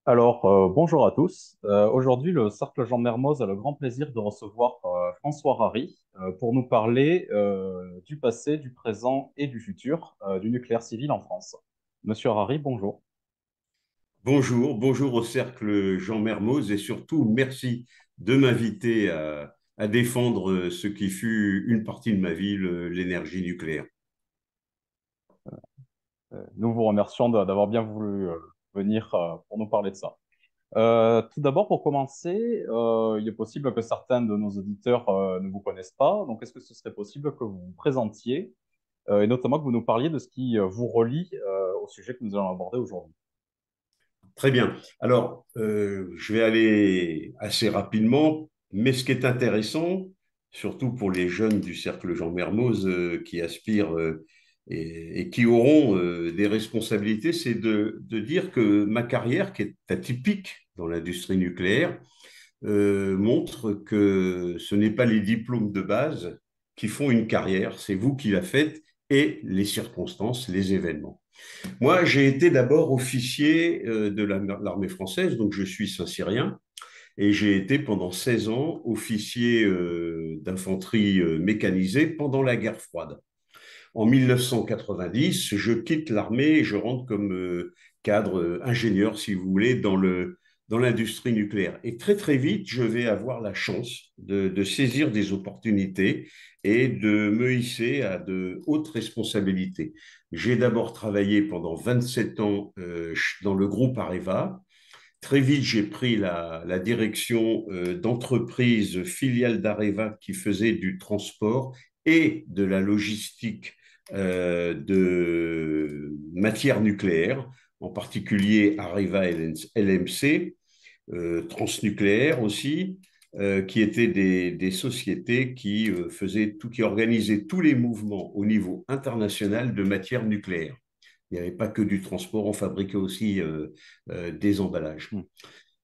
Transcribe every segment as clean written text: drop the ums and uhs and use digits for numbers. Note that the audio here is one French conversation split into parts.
Alors, bonjour à tous. Aujourd'hui, le Cercle Jean Mermoz a le grand plaisir de recevoir François Rary pour nous parler du passé, du présent et du futur du nucléaire civil en France. Monsieur Rary, bonjour. Bonjour, bonjour au cercle Jean Mermoz et surtout merci de m'inviter à défendre ce qui fut une partie de ma vie, l'énergie nucléaire. Nous vous remercions d'avoir bien voulu venir pour nous parler de ça. Tout d'abord, pour commencer, il est possible que certains de nos auditeurs ne vous connaissent pas. Donc, est-ce que ce serait possible que vous vous présentiez et notamment que vous nous parliez de ce qui vous relie au sujet que nous allons aborder aujourd'hui? Très bien. Alors, je vais aller assez rapidement, mais ce qui est intéressant, surtout pour les jeunes du cercle Jean Mermoz qui aspirent et qui auront des responsabilités, c'est de dire que ma carrière, qui est atypique dans l'industrie nucléaire, montre que ce n'est pas les diplômes de base qui font une carrière, c'est vous qui la faites et les circonstances, les événements. Moi, j'ai été d'abord officier de l'armée française, donc je suis Saint-Cyrien, et j'ai été pendant 16 ans officier d'infanterie mécanisée pendant la guerre froide. En 1990, je quitte l'armée et je rentre comme cadre ingénieur, si vous voulez, dans l'industrie nucléaire. Et très, très vite, je vais avoir la chance de saisir des opportunités et de me hisser à de hautes responsabilités. J'ai d'abord travaillé pendant 27 ans dans le groupe Areva. Très vite, j'ai pris la direction d'entreprises filiales d'Areva qui faisaient du transport et de la logistique de matières nucléaires, en particulier Areva LMC, Transnucléaire aussi, qui étaient des sociétés qui faisaient tout, qui organisaient tous les mouvements au niveau international de matières nucléaires. Il n'y avait pas que du transport, on fabriquait aussi des emballages. Hmm.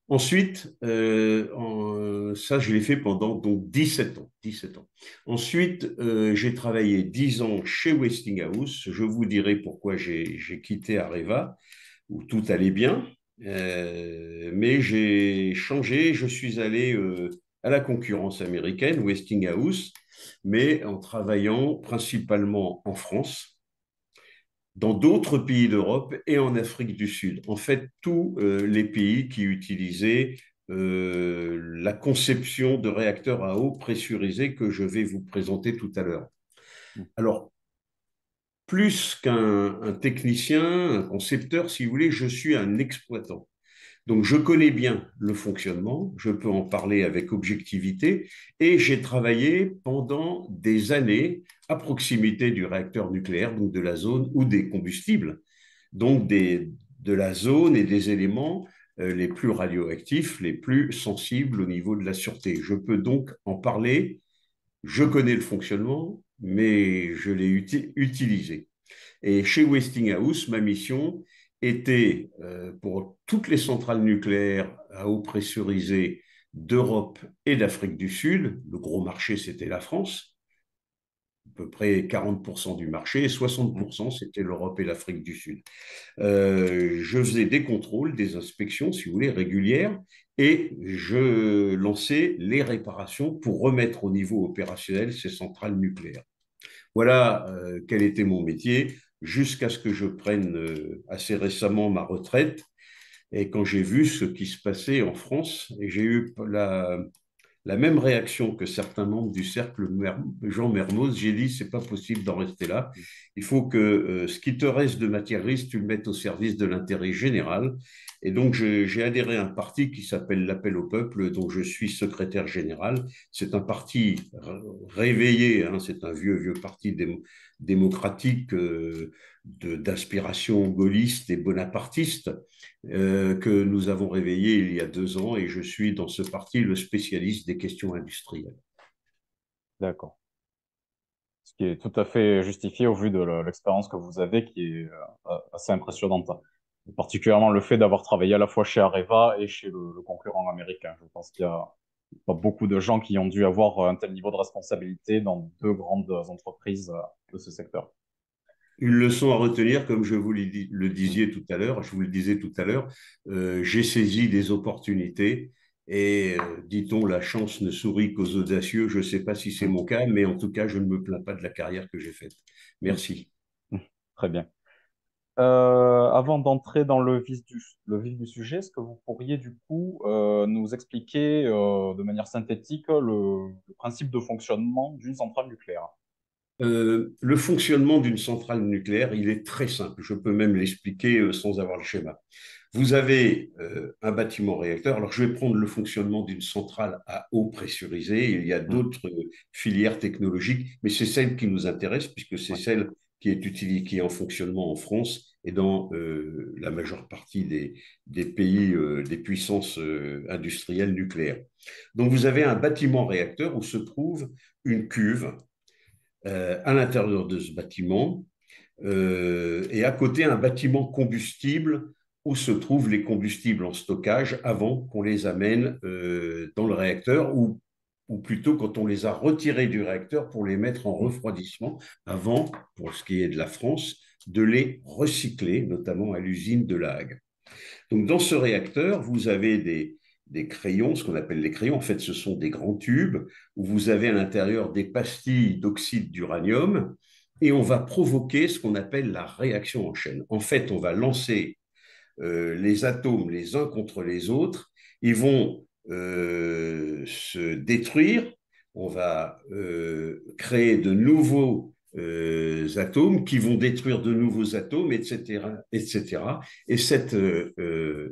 Ensuite, ça, je l'ai fait pendant donc 17 ans. 17 ans. Ensuite, j'ai travaillé 10 ans chez Westinghouse. Je vous dirai pourquoi j'ai quitté Areva, où tout allait bien. Mais j'ai changé. Je suis allé à la concurrence américaine, Westinghouse, mais en travaillant principalement en France, dans d'autres pays d'Europe et en Afrique du Sud. En fait, tous les pays qui utilisaient la conception de réacteurs à eau pressurisés que je vais vous présenter tout à l'heure. Hmm. Alors, plus qu'un technicien, un concepteur, si vous voulez, je suis un exploitant. Donc, je connais bien le fonctionnement, je peux en parler avec objectivité, et j'ai travaillé pendant des années à proximité du réacteur nucléaire, donc de la zone ou des combustibles, donc de la zone et des éléments les plus radioactifs, les plus sensibles au niveau de la sûreté. Je peux donc en parler, je connais le fonctionnement, mais je l'ai utilisé. Et chez Westinghouse, ma mission était pour toutes les centrales nucléaires à eau pressurisée d'Europe et d'Afrique du Sud, le gros marché c'était la France, à peu près 40% du marché, et Hmm. 60% c'était l'Europe et l'Afrique du Sud. Je faisais des contrôles, des inspections, si vous voulez, régulières, et je lançais les réparations pour remettre au niveau opérationnel ces centrales nucléaires. Voilà quel était mon métier jusqu'à ce que je prenne assez récemment ma retraite. Et quand j'ai vu ce qui se passait en France, et j'ai eu la même réaction que certains membres du cercle Jean Mermoz, j'ai dit, c'est pas possible d'en rester là. Il faut que ce qui te reste de matière grise, tu le mettes au service de l'intérêt général. Et donc, j'ai adhéré à un parti qui s'appelle l'Appel au peuple, dont je suis secrétaire général. C'est un parti réveillé, hein, c'est un vieux, vieux parti démocratique d'inspiration gaulliste et bonapartiste que nous avons réveillé il y a 2 ans et je suis dans ce parti le spécialiste des questions industrielles. D'accord. Ce qui est tout à fait justifié au vu de l'expérience que vous avez, qui est assez impressionnante. Particulièrement le fait d'avoir travaillé à la fois chez Areva et chez le concurrent américain. Je pense qu'il y a pas beaucoup de gens qui ont dû avoir un tel niveau de responsabilité dans deux grandes entreprises de ce secteur. Une leçon à retenir, comme je vous le Mm. disiez tout à l'heure, je vous le disais tout à l'heure, j'ai saisi des opportunités et, dit-on, la chance ne sourit qu'aux audacieux. Je ne sais pas si c'est Mm. mon cas, mais en tout cas, je ne me plains pas de la carrière que j'ai faite. Mm. Merci. Mm. Très bien. Avant d'entrer dans le vif du sujet, est-ce que vous pourriez du coup nous expliquer de manière synthétique le principe de fonctionnement d'une centrale nucléaire? Le fonctionnement d'une centrale nucléaire, il est très simple. Je peux même l'expliquer sans avoir le schéma. Vous avez un bâtiment réacteur. Alors, je vais prendre le fonctionnement d'une centrale à eau pressurisée. Il y a Mm. d'autres filières technologiques, mais c'est celle qui nous intéresse puisque c'est Ouais. celle qui est utilisée, qui est en fonctionnement en France et dans la majeure partie des pays, des puissances industrielles nucléaires. Donc, vous avez un bâtiment réacteur où se trouve une cuve à l'intérieur de ce bâtiment et à côté un bâtiment combustible où se trouvent les combustibles en stockage avant qu'on les amène dans le réacteur ou plutôt quand on les a retirés du réacteur pour les mettre en Mm. refroidissement avant, pour ce qui est de la France, de les recycler, notamment à l'usine de La Hague. Donc, dans ce réacteur, vous avez des crayons, ce qu'on appelle les crayons. En fait, ce sont des grands tubes où vous avez à l'intérieur des pastilles d'oxyde d'uranium et on va provoquer ce qu'on appelle la réaction en chaîne. En fait, on va lancer les atomes les uns contre les autres. Ils vont se détruire. On va créer de nouveaux atomes qui vont détruire de nouveaux atomes, etc., etc. Et cette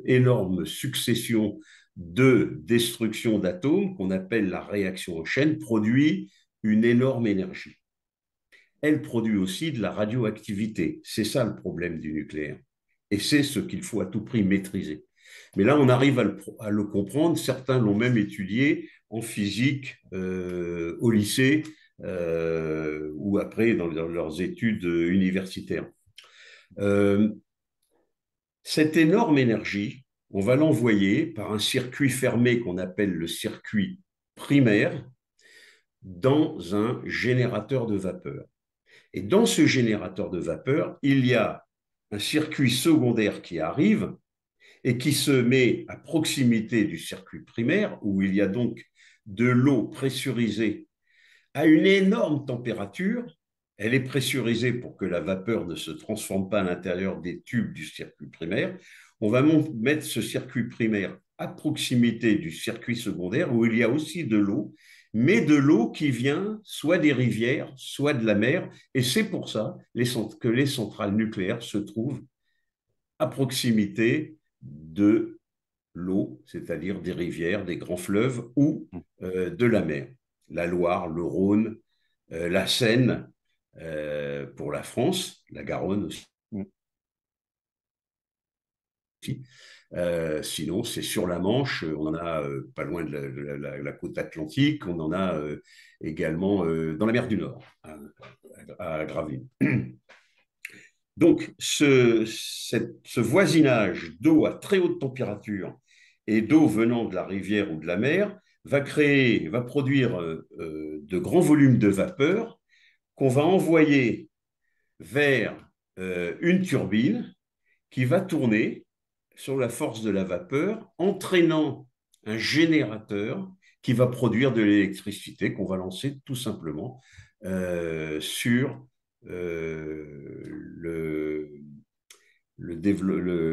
énorme succession de destruction d'atomes, qu'on appelle la réaction en chaîne, produit une énorme énergie. Elle produit aussi de la radioactivité. C'est ça le problème du nucléaire. Et c'est ce qu'il faut à tout prix maîtriser. Mais là, on arrive à le comprendre. Certains l'ont même étudié en physique au lycée ou après dans leurs études universitaires. Euh, Cette énorme énergie, on va l'envoyer par un circuit fermé qu'on appelle le circuit primaire dans un générateur de vapeur. Et dans ce générateur de vapeur, il y a un circuit secondaire qui arrive et qui se met à proximité du circuit primaire, où il y a donc de l'eau pressurisée à une énorme température. Elle est pressurisée pour que la vapeur ne se transforme pas à l'intérieur des tubes du circuit primaire. On va mettre ce circuit primaire à proximité du circuit secondaire où il y a aussi de l'eau, mais de l'eau qui vient soit des rivières, soit de la mer. Et c'est pour ça que les centrales nucléaires se trouvent à proximité de l'eau, c'est-à-dire des rivières, des grands fleuves ou Mm. de la mer. La Loire, le Rhône, la Seine pour la France, la Garonne aussi. Mm. Sinon, c'est sur la Manche, on en a pas loin de la côte atlantique, on en a également dans la mer du Nord, à Gravelines. Donc, ce voisinage d'eau à très haute température et d'eau venant de la rivière ou de la mer va produire de grands volumes de vapeur qu'on va envoyer vers une turbine qui va tourner sur la force de la vapeur, entraînant un générateur qui va produire de l'électricité qu'on va lancer tout simplement sur le,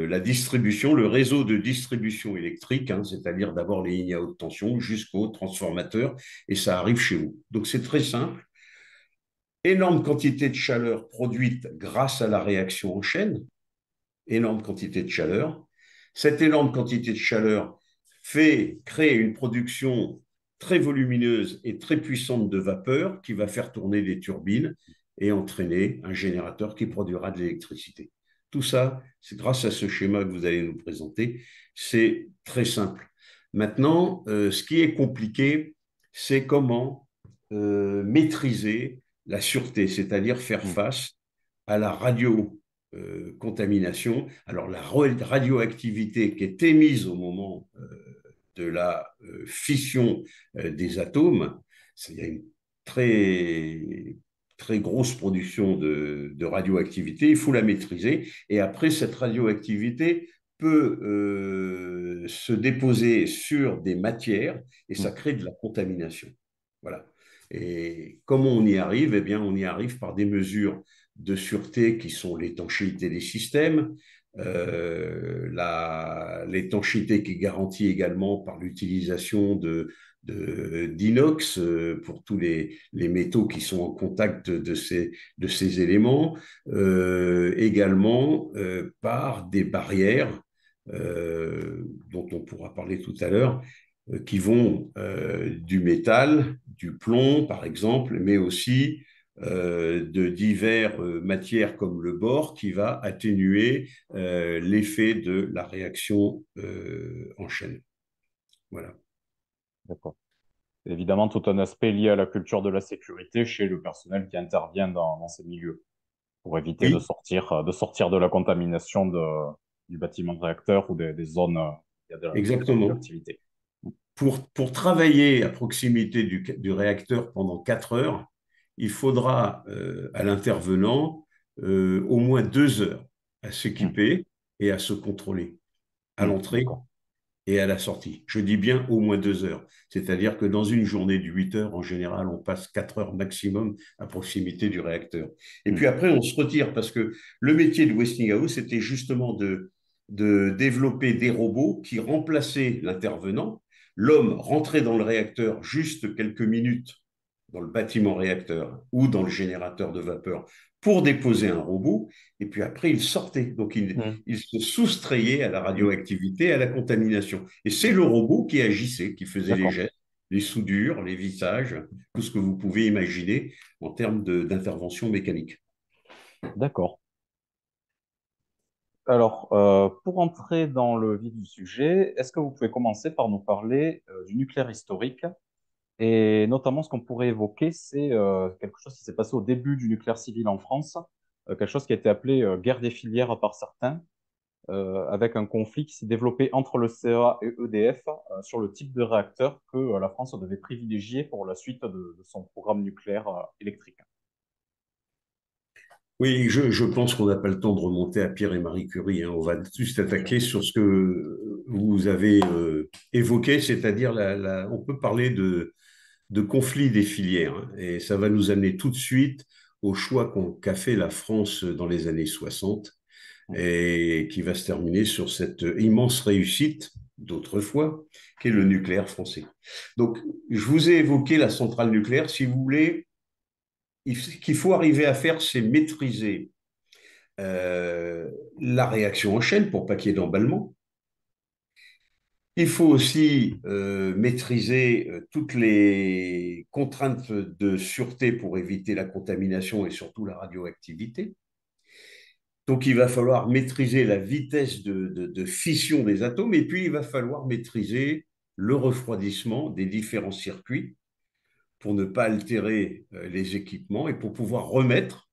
la distribution, le réseau de distribution électrique, hein, c'est-à-dire d'abord les lignes à haute tension jusqu'au transformateur, et ça arrive chez vous. Donc c'est très simple. Énorme quantité de chaleur produite grâce à la réaction en chaîne, énorme quantité de chaleur. Cette énorme quantité de chaleur crée une production très volumineuse et très puissante de vapeur qui va faire tourner des turbines et entraîner un générateur qui produira de l'électricité. Tout ça, c'est grâce à ce schéma que vous allez nous présenter. C'est très simple. Maintenant, ce qui est compliqué, c'est comment maîtriser la sûreté, c'est-à-dire faire Mm. face à la contamination. Alors la radioactivité qui est émise au moment de la fission des atomes. Il y a une très, très grosse production de radioactivité, il faut la maîtriser. Et après, cette radioactivité peut se déposer sur des matières et Mm. ça crée de la contamination. Voilà. Et comment on y arrive? Eh bien, on y arrive par des mesures de sûreté qui sont l'étanchéité des systèmes, l'étanchéité qui est garantie également par l'utilisation d'inox pour tous les métaux qui sont en contact de ces éléments, également par des barrières dont on pourra parler tout à l'heure, qui vont du métal, du plomb par exemple, mais aussi de diverses matières comme le bore qui va atténuer l'effet de la réaction en chaîne. Voilà. D'accord. Évidemment, tout un aspect lié à la culture de la sécurité chez le personnel qui intervient dans ces milieux pour éviter Oui, de sortir de la contamination du bâtiment de réacteur ou des zones où il y a de la exactement. radioactivité. Pour travailler à proximité du réacteur pendant 4 heures, il faudra à l'intervenant au moins 2 heures à Hmm. s'équiper et à se contrôler à Hmm. l'entrée D'accord. et à la sortie. Je dis bien au moins 2 heures. C'est-à-dire que dans une journée de 8 heures, en général, on passe 4 heures maximum à proximité du réacteur. Et Hmm. puis après, on se retire parce que le métier de Westinghouse, c'était justement de développer des robots qui remplaçaient l'intervenant. L'homme rentrait dans le réacteur juste quelques minutes dans le bâtiment réacteur ou dans le générateur de vapeur pour déposer un robot, et puis après, il sortait. Donc, Hmm. il se soustrayait à la Hmm. radioactivité, à la contamination. Et c'est le robot qui agissait, qui faisait les D'accord. gestes, les soudures, les vissages, tout ce que vous pouvez imaginer en termes d'intervention mécanique. D'accord. Alors, pour entrer dans le vif du sujet, est-ce que vous pouvez commencer par nous parler du nucléaire historique? Et notamment, ce qu'on pourrait évoquer, c'est quelque chose qui s'est passé au début du nucléaire civil en France, quelque chose qui a été appelé guerre des filières par certains, avec un conflit qui s'est développé entre le CEA et EDF sur le type de réacteur que la France devait privilégier pour la suite de son programme nucléaire électrique. Oui, je pense qu'on n'a pas le temps de remonter à Pierre et Marie Curie, hein. On va juste Bien sûr. attaquer sur ce que vous avez évoqué, c'est-à-dire on peut parler de conflit des filières, hein. Et ça va nous amener tout de suite au choix qu'a fait la France dans les années 60 Mm. et qui va se terminer sur cette immense réussite d'autrefois, qui est le nucléaire français. Donc, je vous ai évoqué la centrale nucléaire. Si vous voulez, ce qu'il faut arriver à faire, c'est maîtriser euh, la réaction en chaîne pour pas qu'il y ait d'emballement. Il faut aussi maîtriser toutes les contraintes de sûreté pour éviter la contamination et surtout la radioactivité. Donc, il va falloir maîtriser la vitesse de fission des atomes et puis il va falloir maîtriser le refroidissement des différents circuits pour ne pas altérer les équipements et pour pouvoir remettre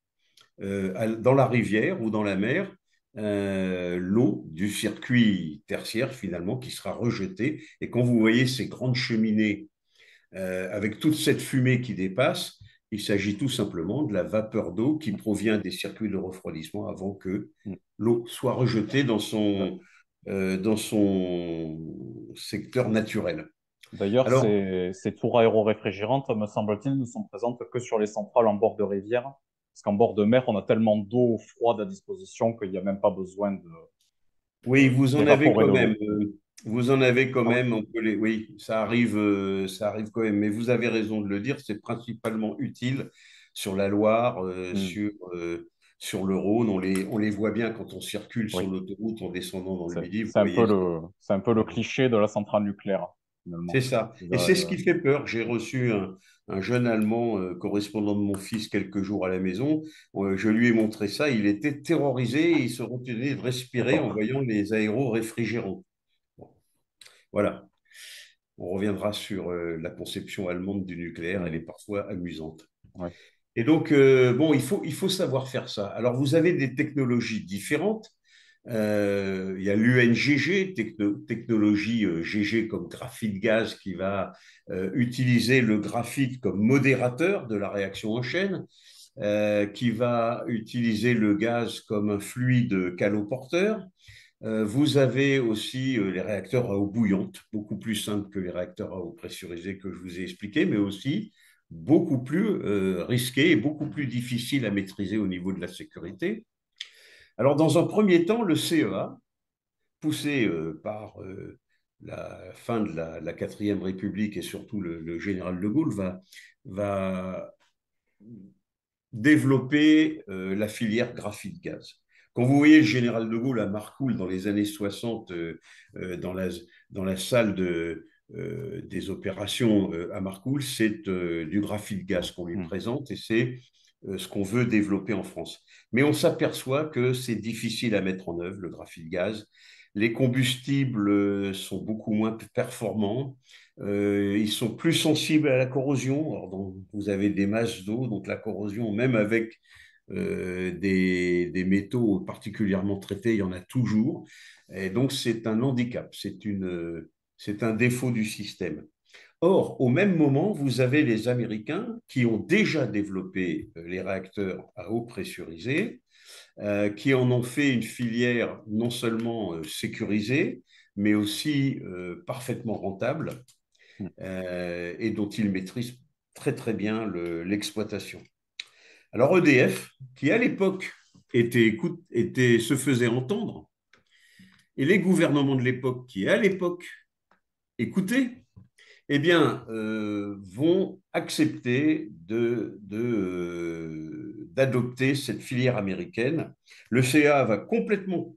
dans la rivière ou dans la mer l'eau du circuit tertiaire finalement qui sera rejetée. Et quand vous voyez ces grandes cheminées avec toute cette fumée qui dépasse, il s'agit tout simplement de la vapeur d'eau qui provient des circuits de refroidissement avant que Mm. l'eau soit rejetée dans son secteur naturel. D'ailleurs, Alors, ces tours aéroréfrigérantes, me semble-t-il, ne sont présentes que sur les centrales en bord de rivière. Parce qu'en bord de mer, on a tellement d'eau froide à disposition qu'il n'y a même pas besoin oui, vous en avez d'évaporer quand de même. l'eau. Vous en avez quand Ah oui. même. Oui, ça arrive quand même. Mais vous avez raison de le dire. C'est principalement utile sur la Loire, Hmm. sur le Rhône. On les voit bien quand on circule Oui. sur l'autoroute en descendant dans le Midi. Vous C'est un peu voyez. c'est un peu le cliché de la centrale nucléaire, C'est finalement. ça. Vous Et c'est avez, ce qui fait peur. J'ai reçu un jeune Allemand, correspondant de mon fils, quelques jours à la maison. Je lui ai montré ça. Il était terrorisé et il se retenait de respirer en D'accord. voyant les aéros réfrigérants. Bon, voilà. On reviendra sur la conception allemande du nucléaire. Elle Hmm. est parfois amusante. Ouais. Et donc, bon, il faut savoir faire ça. Alors, vous avez des technologies différentes. Il y a l'UNGG, technologie GG comme graphite gaz, qui va utiliser le graphite comme modérateur de la réaction en chaîne, qui va utiliser le gaz comme un fluide caloporteur. Vous avez aussi les réacteurs à eau bouillante, beaucoup plus simples que les réacteurs à eau pressurisée que je vous ai expliqué, mais aussi beaucoup plus risqués et beaucoup plus difficiles à maîtriser au niveau de la sécurité. Alors, dans un premier temps, le CEA, poussé par la fin de la 4e République et surtout le général de Gaulle, va développer la filière graphite-gaz. Quand vous voyez le général de Gaulle à Marcoule dans les années 60, dans la salle des opérations à Marcoule, c'est du graphite-gaz qu'on lui Hmm. présente et c'est ce qu'on veut développer en France. Mais on s'aperçoit que c'est difficile à mettre en œuvre, le graphite-gaz. Les combustibles sont beaucoup moins performants. Ils sont plus sensibles à la corrosion. Alors, donc, vous avez des masses d'eau, donc la corrosion, même avec des métaux particulièrement traités, il y en a toujours. Et donc, c'est un handicap, c'est un défaut du système. Or, au même moment, vous avez les Américains qui ont déjà développé les réacteurs à eau pressurisée, qui en ont fait une filière non seulement sécurisée, mais aussi parfaitement rentable Hmm. et dont ils maîtrisent très très bien l'exploitation. Alors EDF, qui à l'époque se faisait entendre, et les gouvernements de l'époque, qui à l'époque écoutaient, eh bien, vont accepter d'adopter cette filière américaine. Le CA va complètement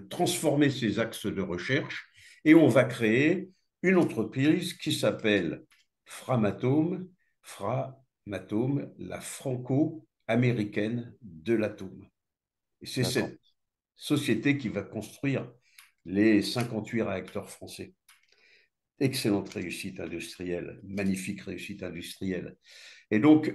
transformer ses axes de recherche et on va créer une entreprise qui s'appelle Framatome, Framatome, la franco-américaine de l'atome. Et c'est D'accord. cette société qui va construire les 58 réacteurs français. Excellente réussite industrielle, magnifique réussite industrielle. Et donc,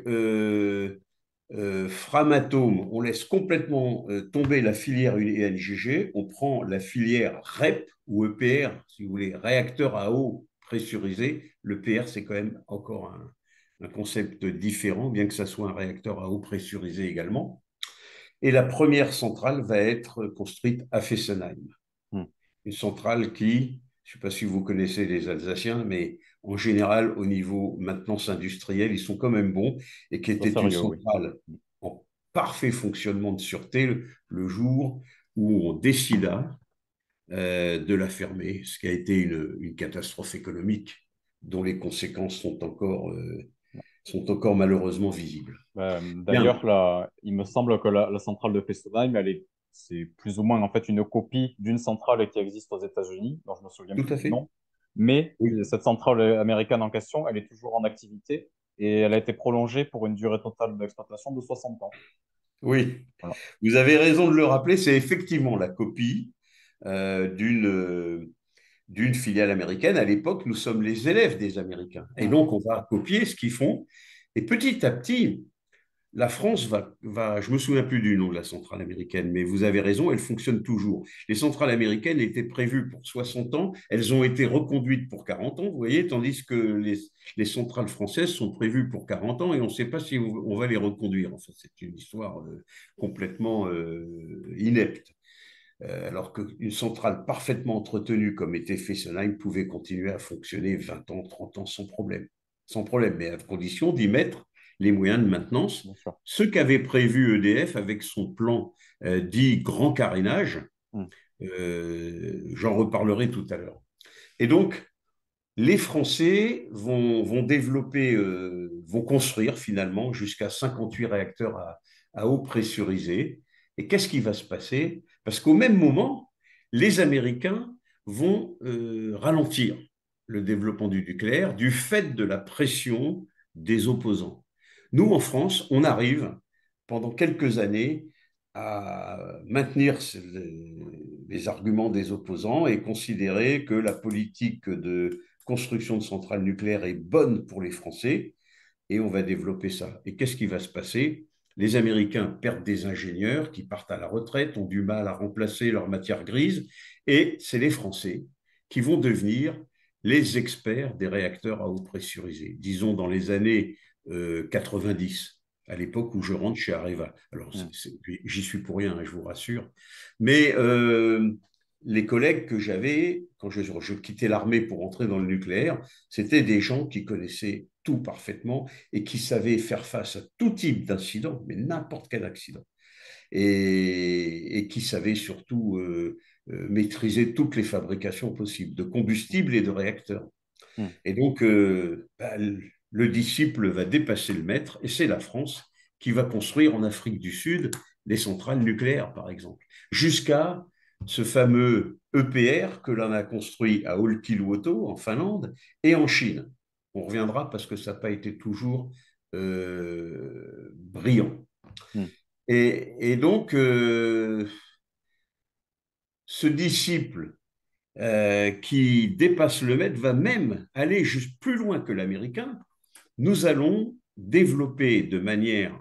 Framatome, on laisse complètement tomber la filière UNGG, on prend la filière REP ou EPR, si vous voulez, réacteur à eau pressurisé. Le PR, c'est quand même encore un concept différent, bien que ça soit un réacteur à eau pressurisé également. Et la première centrale va être construite à Fessenheim. Hmm. Une centrale qui, je ne sais pas si vous connaissez les Alsaciens, mais en général, au niveau maintenance industrielle, ils sont quand même bons et qui Au était une sérieux, oui. centrale en parfait fonctionnement de sûreté le jour où on décida de la fermer, ce qui a été une catastrophe économique dont les conséquences sont encore malheureusement visibles. Bien, D'ailleurs, là, il me semble que la centrale de Fessenheim, c'est plus ou moins en fait une copie d'une centrale qui existe aux États-Unis, dont je me souviens tout plus à du fait. nom. Mais Oui, cette centrale américaine en question, elle est toujours en activité et elle a été prolongée pour une durée totale d'exploitation de 60 ans. oui. Voilà. Vous avez raison de le rappeler, c'est effectivement la copie euh, d'une d'une filiale américaine. À l'époque, nous sommes les élèves des Américains. Et Hmm. donc, on va copier ce qu'ils font. Et petit à petit, la France je me souviens plus du nom de la centrale américaine, mais vous avez raison, elle fonctionne toujours. Les centrales américaines étaient prévues pour 60 ans, elles ont été reconduites pour 40 ans, vous voyez, tandis que les centrales françaises sont prévues pour 40 ans et on ne sait pas si on va les reconduire. Enfin, c'est une histoire complètement inepte. Alors qu'une centrale parfaitement entretenue comme était Fessenheim pouvait continuer à fonctionner 20 ans, 30 ans sans problème. Sans problème, mais à condition d'y mettre les moyens de maintenance. Bien sûr. Ce qu'avait prévu EDF avec son plan dit grand carénage, Hmm. j'en reparlerai tout à l'heure. Et donc, les Français vont développer, vont construire finalement jusqu'à 58 réacteurs à eau pressurisée. Et qu'est-ce qui va se passer? Parce qu'au même moment, les Américains vont ralentir le développement du nucléaire du fait de la pression des opposants. Nous, en France, on arrive pendant quelques années à maintenir les arguments des opposants et considérer que la politique de construction de centrales nucléaires est bonne pour les Français et on va développer ça. Et qu'est-ce qui va se passer? Les Américains perdent des ingénieurs qui partent à la retraite, ont du mal à remplacer leur matière grise, et c'est les Français qui vont devenir les experts des réacteurs à eau pressurisée, disons dans les années 90, à l'époque où je rentre chez Areva. Alors, Hmm. j'y suis pour rien, hein, je vous rassure. Mais les collègues que j'avais, quand je quittais l'armée pour entrer dans le nucléaire, c'était des gens qui connaissaient tout parfaitement et qui savaient faire face à tout type d'incident, mais n'importe quel accident. Et qui savaient surtout maîtriser toutes les fabrications possibles, de combustibles et de réacteurs. Hmm. Et donc, le disciple va dépasser le maître, et c'est la France qui va construire en Afrique du Sud des centrales nucléaires, par exemple, jusqu'à ce fameux EPR que l'on a construit à Olkiluoto, en Finlande, et en Chine. On reviendra parce que ça n'a pas été toujours brillant. Hmm. Et donc, ce disciple qui dépasse le maître va même aller juste plus loin que l'américain. Nous allons développer de manière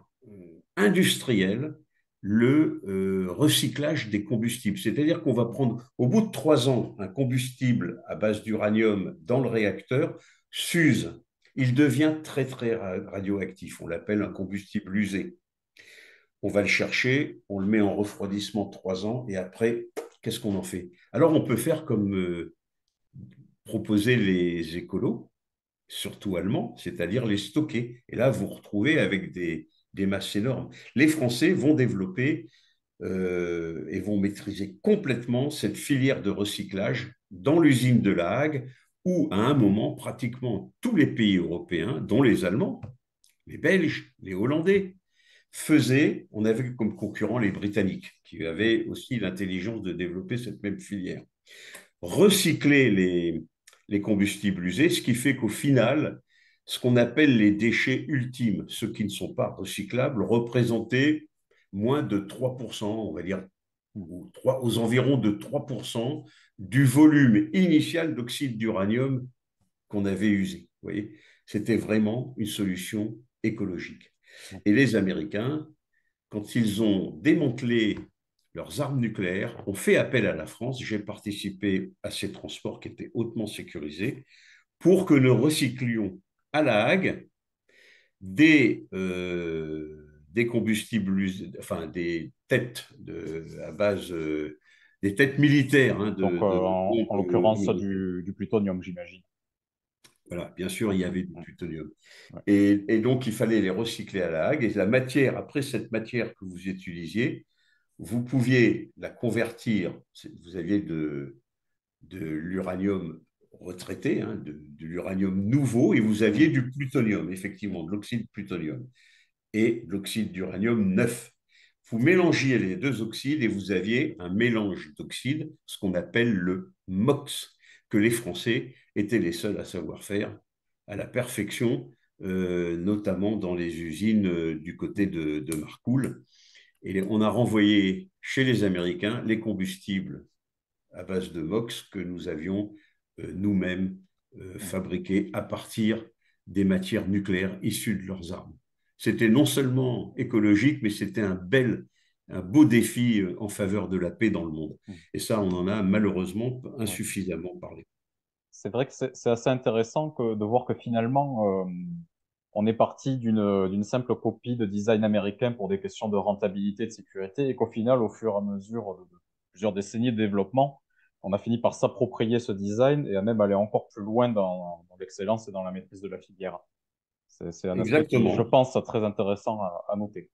industrielle le recyclage des combustibles. C'est-à-dire qu'on va prendre, au bout de 3 ans, un combustible à base d'uranium dans le réacteur s'use. Il devient très, très radioactif. On l'appelle un combustible usé. On va le chercher, on le met en refroidissement 3 ans, et après, qu'est-ce qu'on en fait? Alors, on peut faire comme proposaient les écolos, surtout allemands, c'est-à-dire les stocker. Et là, vous vous retrouvez avec des masses énormes. Les Français vont développer et vont maîtriser complètement cette filière de recyclage dans l'usine de La Hague, où à un moment, pratiquement tous les pays européens, dont les Allemands, les Belges, les Hollandais, faisaient, on avait comme concurrents les Britanniques, qui Hmm. avaient aussi l'intelligence de développer cette même filière. Recycler les combustibles usés, ce qui fait qu'au final, ce qu'on appelle les déchets ultimes, ceux qui ne sont pas recyclables, représentaient moins de 3%, on va dire, Hmm. aux environs de 3% du volume initial d'oxyde d'uranium qu'on avait usé. Vous voyez, c'était vraiment une solution écologique. Et les Américains, quand ils ont démantelé leurs armes nucléaires, ont fait appel à la France. J'ai participé à ces transports qui étaient hautement sécurisés pour que nous recyclions à La Hague des combustibles, enfin des têtes à base, des têtes militaires hein, Donc, de en bombes l'occurrence, américaines. du plutonium, j'imagine. Voilà, bien sûr, il y avait du Hmm. plutonium. Ouais. Et donc, il fallait les recycler à La Hague. Et la matière, après cette matière que vous utilisiez, vous pouviez la convertir, vous aviez de l'uranium retraité, hein, de l'uranium nouveau, et vous Hmm. aviez du plutonium, effectivement, de l'oxyde plutonium, et de l'oxyde d'uranium neuf. Vous mélangiez les deux oxydes et vous aviez un mélange d'oxydes, ce qu'on appelle le MOX, que les Français étaient les seuls à savoir faire à la perfection, notamment dans les usines du côté de Marcoule. Et on a renvoyé chez les Américains les combustibles à base de MOX que nous avions nous-mêmes Hmm. fabriqués à partir des matières nucléaires issues de leurs armes. C'était non seulement écologique, mais c'était un beau défi en faveur de la paix dans le monde. Hmm. Et ça, on en a malheureusement Ouais. insuffisamment parlé. C'est vrai que c'est assez intéressant de voir que finalement, on est parti d'une simple copie de design américain pour des questions de rentabilité, de sécurité, et qu'au final, au fur et à mesure de plusieurs décennies de développement, on a fini par s'approprier ce design et à même aller encore plus loin dans l'excellence et dans la maîtrise de la filière. C'est un aspect qui, je Exactement. pense, est très intéressant à noter.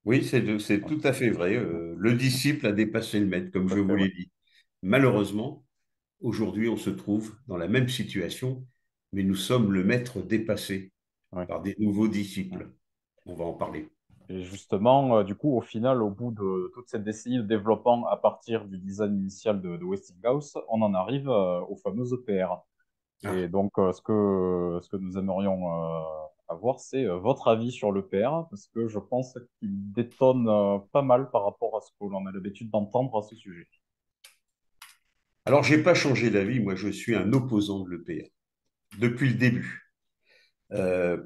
Oui, c'est Ouais. tout à fait vrai. Ouais. Le disciple a dépassé le maître, comme Tout à je fait, vous ouais. l'ai dit. Malheureusement, aujourd'hui, on se trouve dans la même situation, mais nous sommes le maître dépassé Ouais. par des nouveaux Ouais. disciples. On va en parler. Et justement, du coup, au final, au bout de toute cette décennie de développement à partir du design initial de Westinghouse, on en arrive aux fameuses EPR. Et Ah. donc, ce que nous aimerions avoir, c'est votre avis sur l'EPR, parce que je pense qu'il détonne pas mal par rapport à ce que l'on a l'habitude d'entendre à ce sujet. Alors, je n'ai pas changé d'avis. Moi, je suis un opposant de l'EPR depuis le début.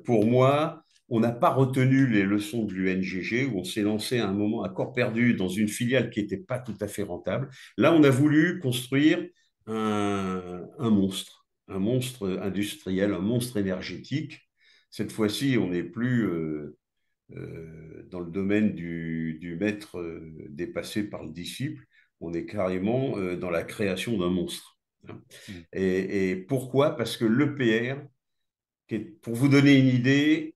Pour moi, on n'a pas retenu les leçons de l'UNGG, où on s'est lancé à un moment à corps perdu dans une filiale qui n'était pas tout à fait rentable. Là, on a voulu construire un monstre industriel, un monstre énergétique. Cette fois-ci, on n'est plus dans le domaine du maître dépassé par le disciple, on est carrément dans la création d'un monstre. Mm. Et pourquoi? Parce que l'EPR, pour vous donner une idée,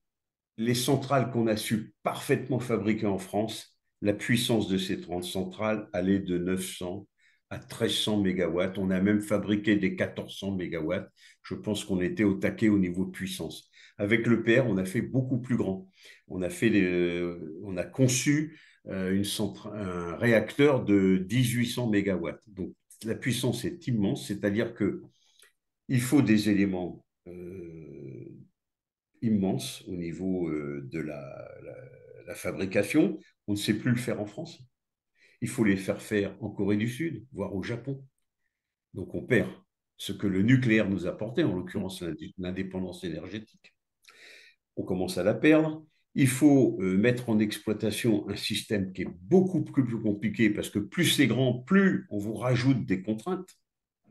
les centrales qu'on a su parfaitement fabriquer en France, la puissance de ces centrales allait de 900 à 1300 mégawatts. On a même fabriqué des 1400 mégawatts. Je pense qu'on était au taquet au niveau de puissance. Avec l'EPR, on a fait beaucoup plus grand. On a conçu un réacteur de 1800 mégawatts. Donc, la puissance est immense, c'est-à-dire qu'il faut des éléments immense au niveau de la fabrication. On ne sait plus le faire en France. Il faut les faire en Corée du Sud, voire au Japon. Donc on perd ce que le nucléaire nous apportait, en Mm. l'occurrence l'indépendance énergétique. On commence à la perdre. Il faut mettre en exploitation un système qui est beaucoup plus compliqué parce que plus c'est grand, plus on vous rajoute des contraintes,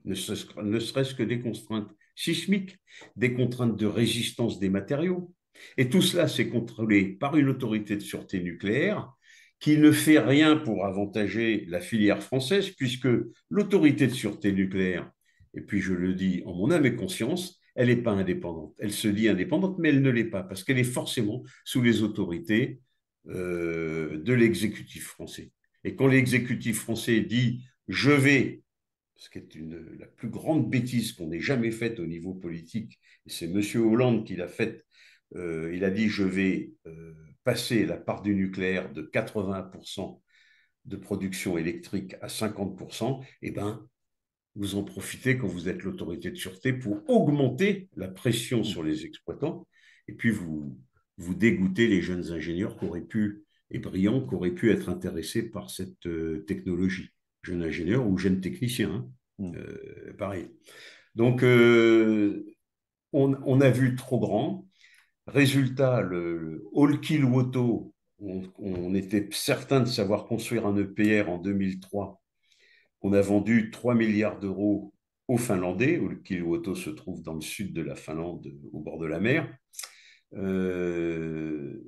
ne serait-ce que des contraintes sismiques, des contraintes de résistance des matériaux. Et tout cela, c'est contrôlé par une autorité de sûreté nucléaire qui ne fait rien pour avantager la filière française, puisque l'autorité de sûreté nucléaire, et puis je le dis en mon âme et conscience, elle n'est pas indépendante. Elle se dit indépendante, mais elle ne l'est pas, parce qu'elle est forcément sous les autorités de l'exécutif français. Et quand l'exécutif français dit je vais, ce qui est la plus grande bêtise qu'on ait jamais faite au niveau politique, et c'est M. Hollande qui l'a faite, il a dit je vais passer la part du nucléaire de 80% de production électrique à 50%, et bien, vous en profitez quand vous êtes l'autorité de sûreté pour augmenter la pression Mm. sur les exploitants, et puis vous dégoûtez les jeunes ingénieurs qui auraient pu, et brillants, qui auraient pu être intéressés par cette technologie. Jeunes ingénieurs ou jeunes techniciens, hein. Mm. Pareil. Donc, on a vu trop grand. Résultat, le Olkiluoto, on était certain de savoir construire un EPR en 2003. On a vendu 3 milliards d'euros aux Finlandais. Olkiluoto se trouve dans le sud de la Finlande, au bord de la mer. Euh,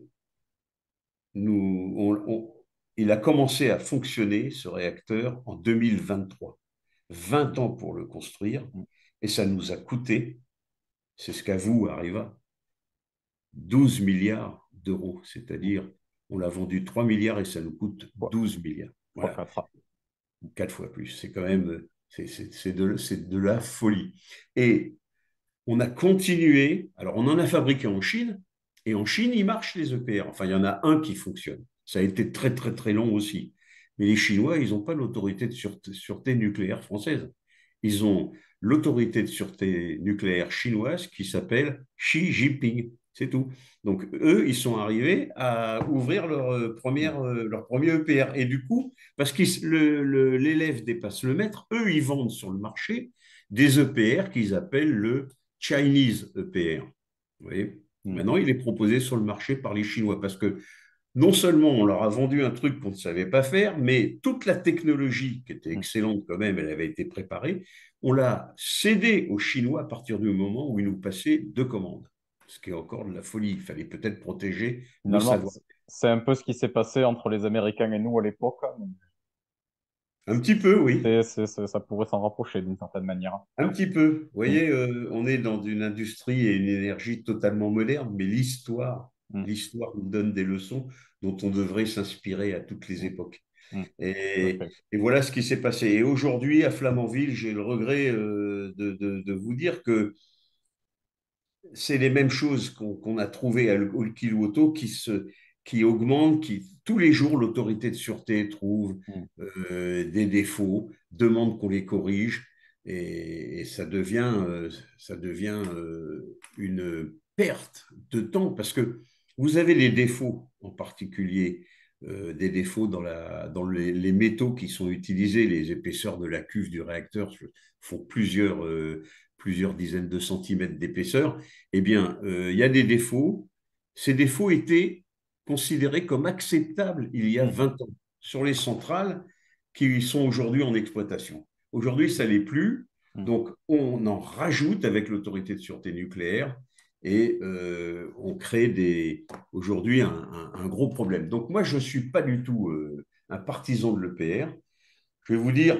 il a commencé à fonctionner, ce réacteur, en 2023. 20 ans pour le construire, Mm. et ça nous a coûté, c'est ce qu'à vous arriva, 12 milliards d'euros. Mm. C'est-à-dire, on l'a vendu 3 milliards et ça nous coûte Trois, 12 milliards. trois, Voilà, quatre. 4 fois plus. C'est quand même, c'est de la folie. Et on a continué, alors on en a fabriqué en Chine, et en Chine, ils marchent les EPR. Enfin, il y en a un qui fonctionne. Ça a été très, très, très long aussi. Mais les Chinois, ils n'ont pas l'autorité de sûreté nucléaire française. Ils ont l'autorité de sûreté nucléaire chinoise qui s'appelle Xi Jinping. C'est tout. Donc, eux, ils sont arrivés à ouvrir Mm. leur premier EPR. Et du coup, parce que l'élève dépasse le maître, eux, ils vendent sur le marché des EPR qu'ils appellent le Chinese EPR. Vous voyez. Mm. Maintenant, il est proposé sur le marché par les Chinois parce que non seulement on leur a vendu un truc qu'on ne savait pas faire, mais toute la technologie, qui était Mm. excellente quand même, elle avait été préparée, on l'a cédée aux Chinois à partir du moment où ils nous passaient 2 commandes. Ce qui est encore de la folie. Il fallait peut-être protéger nos Finalement, savoirs. c'est un peu ce qui s'est passé entre les Américains et nous à l'époque. Un petit peu, oui. Ça pourrait s'en rapprocher d'une certaine manière. Un petit peu. Vous Mm. voyez, on est dans une industrie et une énergie totalement moderne, mais Mm. l'histoire nous donne des leçons dont on devrait s'inspirer à toutes les Mm. époques. Mm. Tout à Et, fait. et voilà ce qui s'est passé. Et aujourd'hui, à Flamanville, j'ai le regret de vous dire que c'est les mêmes choses qu'on a trouvées à Olkiluoto qui augmentent, tous les jours, l'autorité de sûreté trouve Mm. des défauts, demande qu'on les corrige, et ça devient une perte de temps parce que vous avez des défauts, en particulier des défauts dans les métaux qui sont utilisés, les épaisseurs de la cuve du réacteur font plusieurs dizaines de centimètres d'épaisseur. Eh bien, il y a des défauts. ces défauts étaient considérés comme acceptables il y a Mm. 20 ans sur les centrales qui sont aujourd'hui en exploitation. Aujourd'hui, ça ne l'est plus. Mm. Donc, on en rajoute avec l'autorité de sûreté nucléaire et on crée aujourd'hui un gros problème. Donc, moi, je ne suis pas du tout un partisan de l'EPR. Je vais vous dire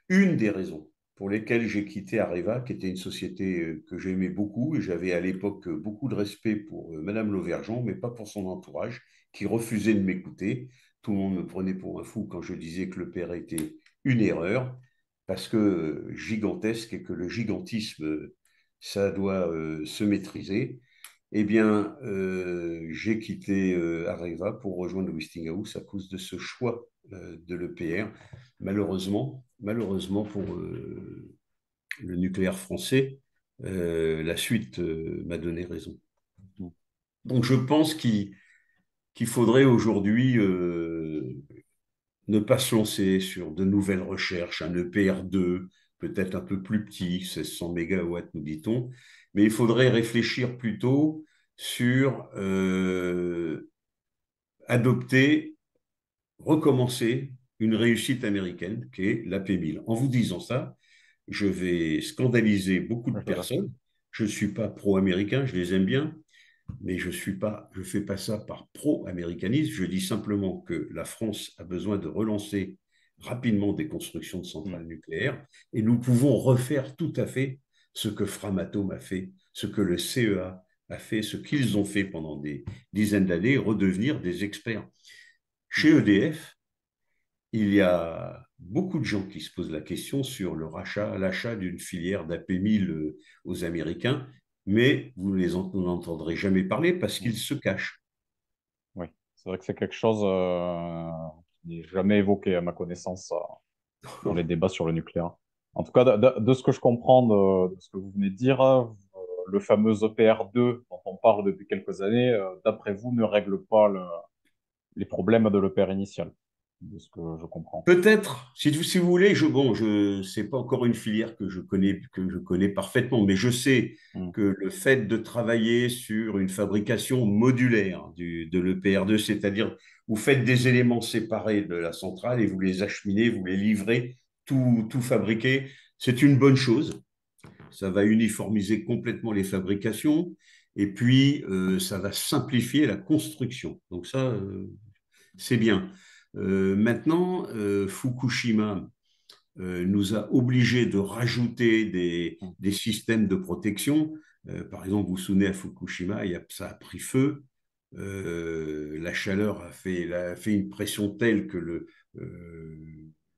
une des raisons pour lesquelles j'ai quitté Areva, qui était une société que j'aimais beaucoup, et j'avais à l'époque beaucoup de respect pour Madame Lauvergeon, mais pas pour son entourage, qui refusait de m'écouter. Tout le monde me prenait pour un fou quand je disais que le père était une erreur, parce que gigantesque et que le gigantisme, ça doit se maîtriser. Eh bien, j'ai quitté Areva pour rejoindre Westinghouse à cause de ce choix de l'EPR. Malheureusement pour le nucléaire français, la suite m'a donné raison. Mm. Donc je pense qu'il faudrait aujourd'hui ne pas se lancer sur de nouvelles recherches, un EPR2, peut-être un peu plus petit, 1600 mégawatts, nous dit-on, mais il faudrait réfléchir plutôt sur adopter, recommencer une réussite américaine qui est l'AP1000. En vous disant ça, je vais scandaliser beaucoup de Je vois. personnes. Je ne suis pas pro-américain, je les aime bien, mais je fais pas ça par pro-américanisme. Je dis simplement que la France a besoin de relancer rapidement des constructions de Mm. centrales nucléaires et nous pouvons refaire tout à fait ce que Framatome a fait, ce que le CEA a fait, ce qu'ils ont fait pendant des dizaines d'années, redevenir des experts. Mm. Chez EDF, il y a beaucoup de gens qui se posent la question sur le rachat, l'achat d'une filière d'AP1000 aux Américains, mais vous n'entendrez jamais parler parce Mm. qu'ils se cachent. Oui, c'est vrai que c'est quelque chose qui n'est jamais évoqué à ma connaissance dans les débats sur le nucléaire. En tout cas, de ce que je comprends de ce que vous venez de dire, le fameux EPR2 dont on parle depuis quelques années, d'après vous, ne règle pas les problèmes de l'EPR initial, de ce que je comprends. Peut-être, si vous voulez, c'est pas encore une filière que je connais parfaitement, mais je sais Mm. que le fait de travailler sur une fabrication modulaire de l'EPR2, c'est-à-dire vous faites des éléments séparés de la centrale et vous les acheminez, vous les livrez, tout fabriqué, c'est une bonne chose. Ça va uniformiser complètement les fabrications et puis ça va simplifier la construction. Donc ça, c'est bien. Maintenant, Fukushima nous a obligés de rajouter Mm. des systèmes de protection. Par exemple, vous vous souvenez à Fukushima, ça a pris feu. La chaleur a fait une pression telle que le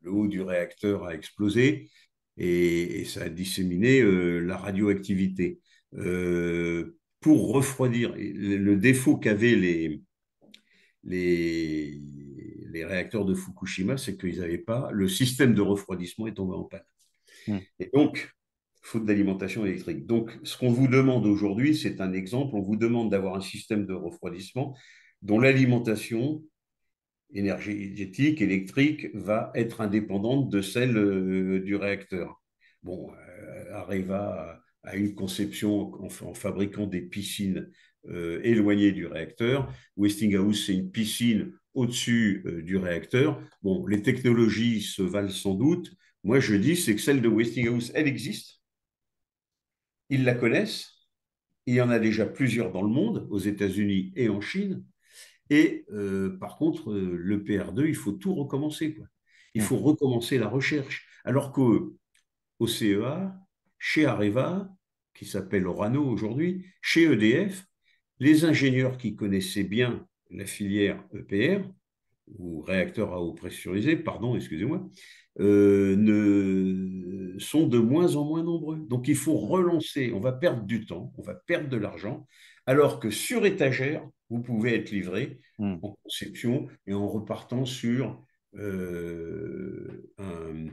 haut du réacteur a explosé et ça a disséminé la radioactivité. Pour refroidir, le défaut qu'avaient les, les réacteurs de Fukushima, c'est qu'ils n'avaient pas, le système de refroidissement est tombé en panne. Mm. Et donc, faute d'alimentation électrique. Donc, ce qu'on vous demande aujourd'hui, c'est un exemple, on vous demande d'avoir un système de refroidissement dont l'alimentation énergétique, électrique, va être indépendante de celle du réacteur. Bon, Areva a une conception en fabriquant des piscines éloignées du réacteur. Westinghouse, c'est une piscine au-dessus du réacteur. Bon, les technologies se valent sans doute. Moi, je dis, c'est que celle de Westinghouse, elle existe. Ils la connaissent. Il y en a déjà plusieurs dans le monde, aux États-Unis et en Chine. Et par contre, le PR2, il faut tout recommencer, quoi. Il Mm. faut recommencer la recherche. Alors qu'au CEA, chez Areva, qui s'appelle Orano aujourd'hui, chez EDF, les ingénieurs qui connaissaient bien la filière EPR, ou réacteur à eau pressurisé, pardon, excusez-moi, sont de moins en moins nombreux. Donc il faut Mm. relancer, on va perdre du temps, on va perdre de l'argent, alors que sur étagère, vous pouvez être livré Mm. en conception et en repartant sur euh, un,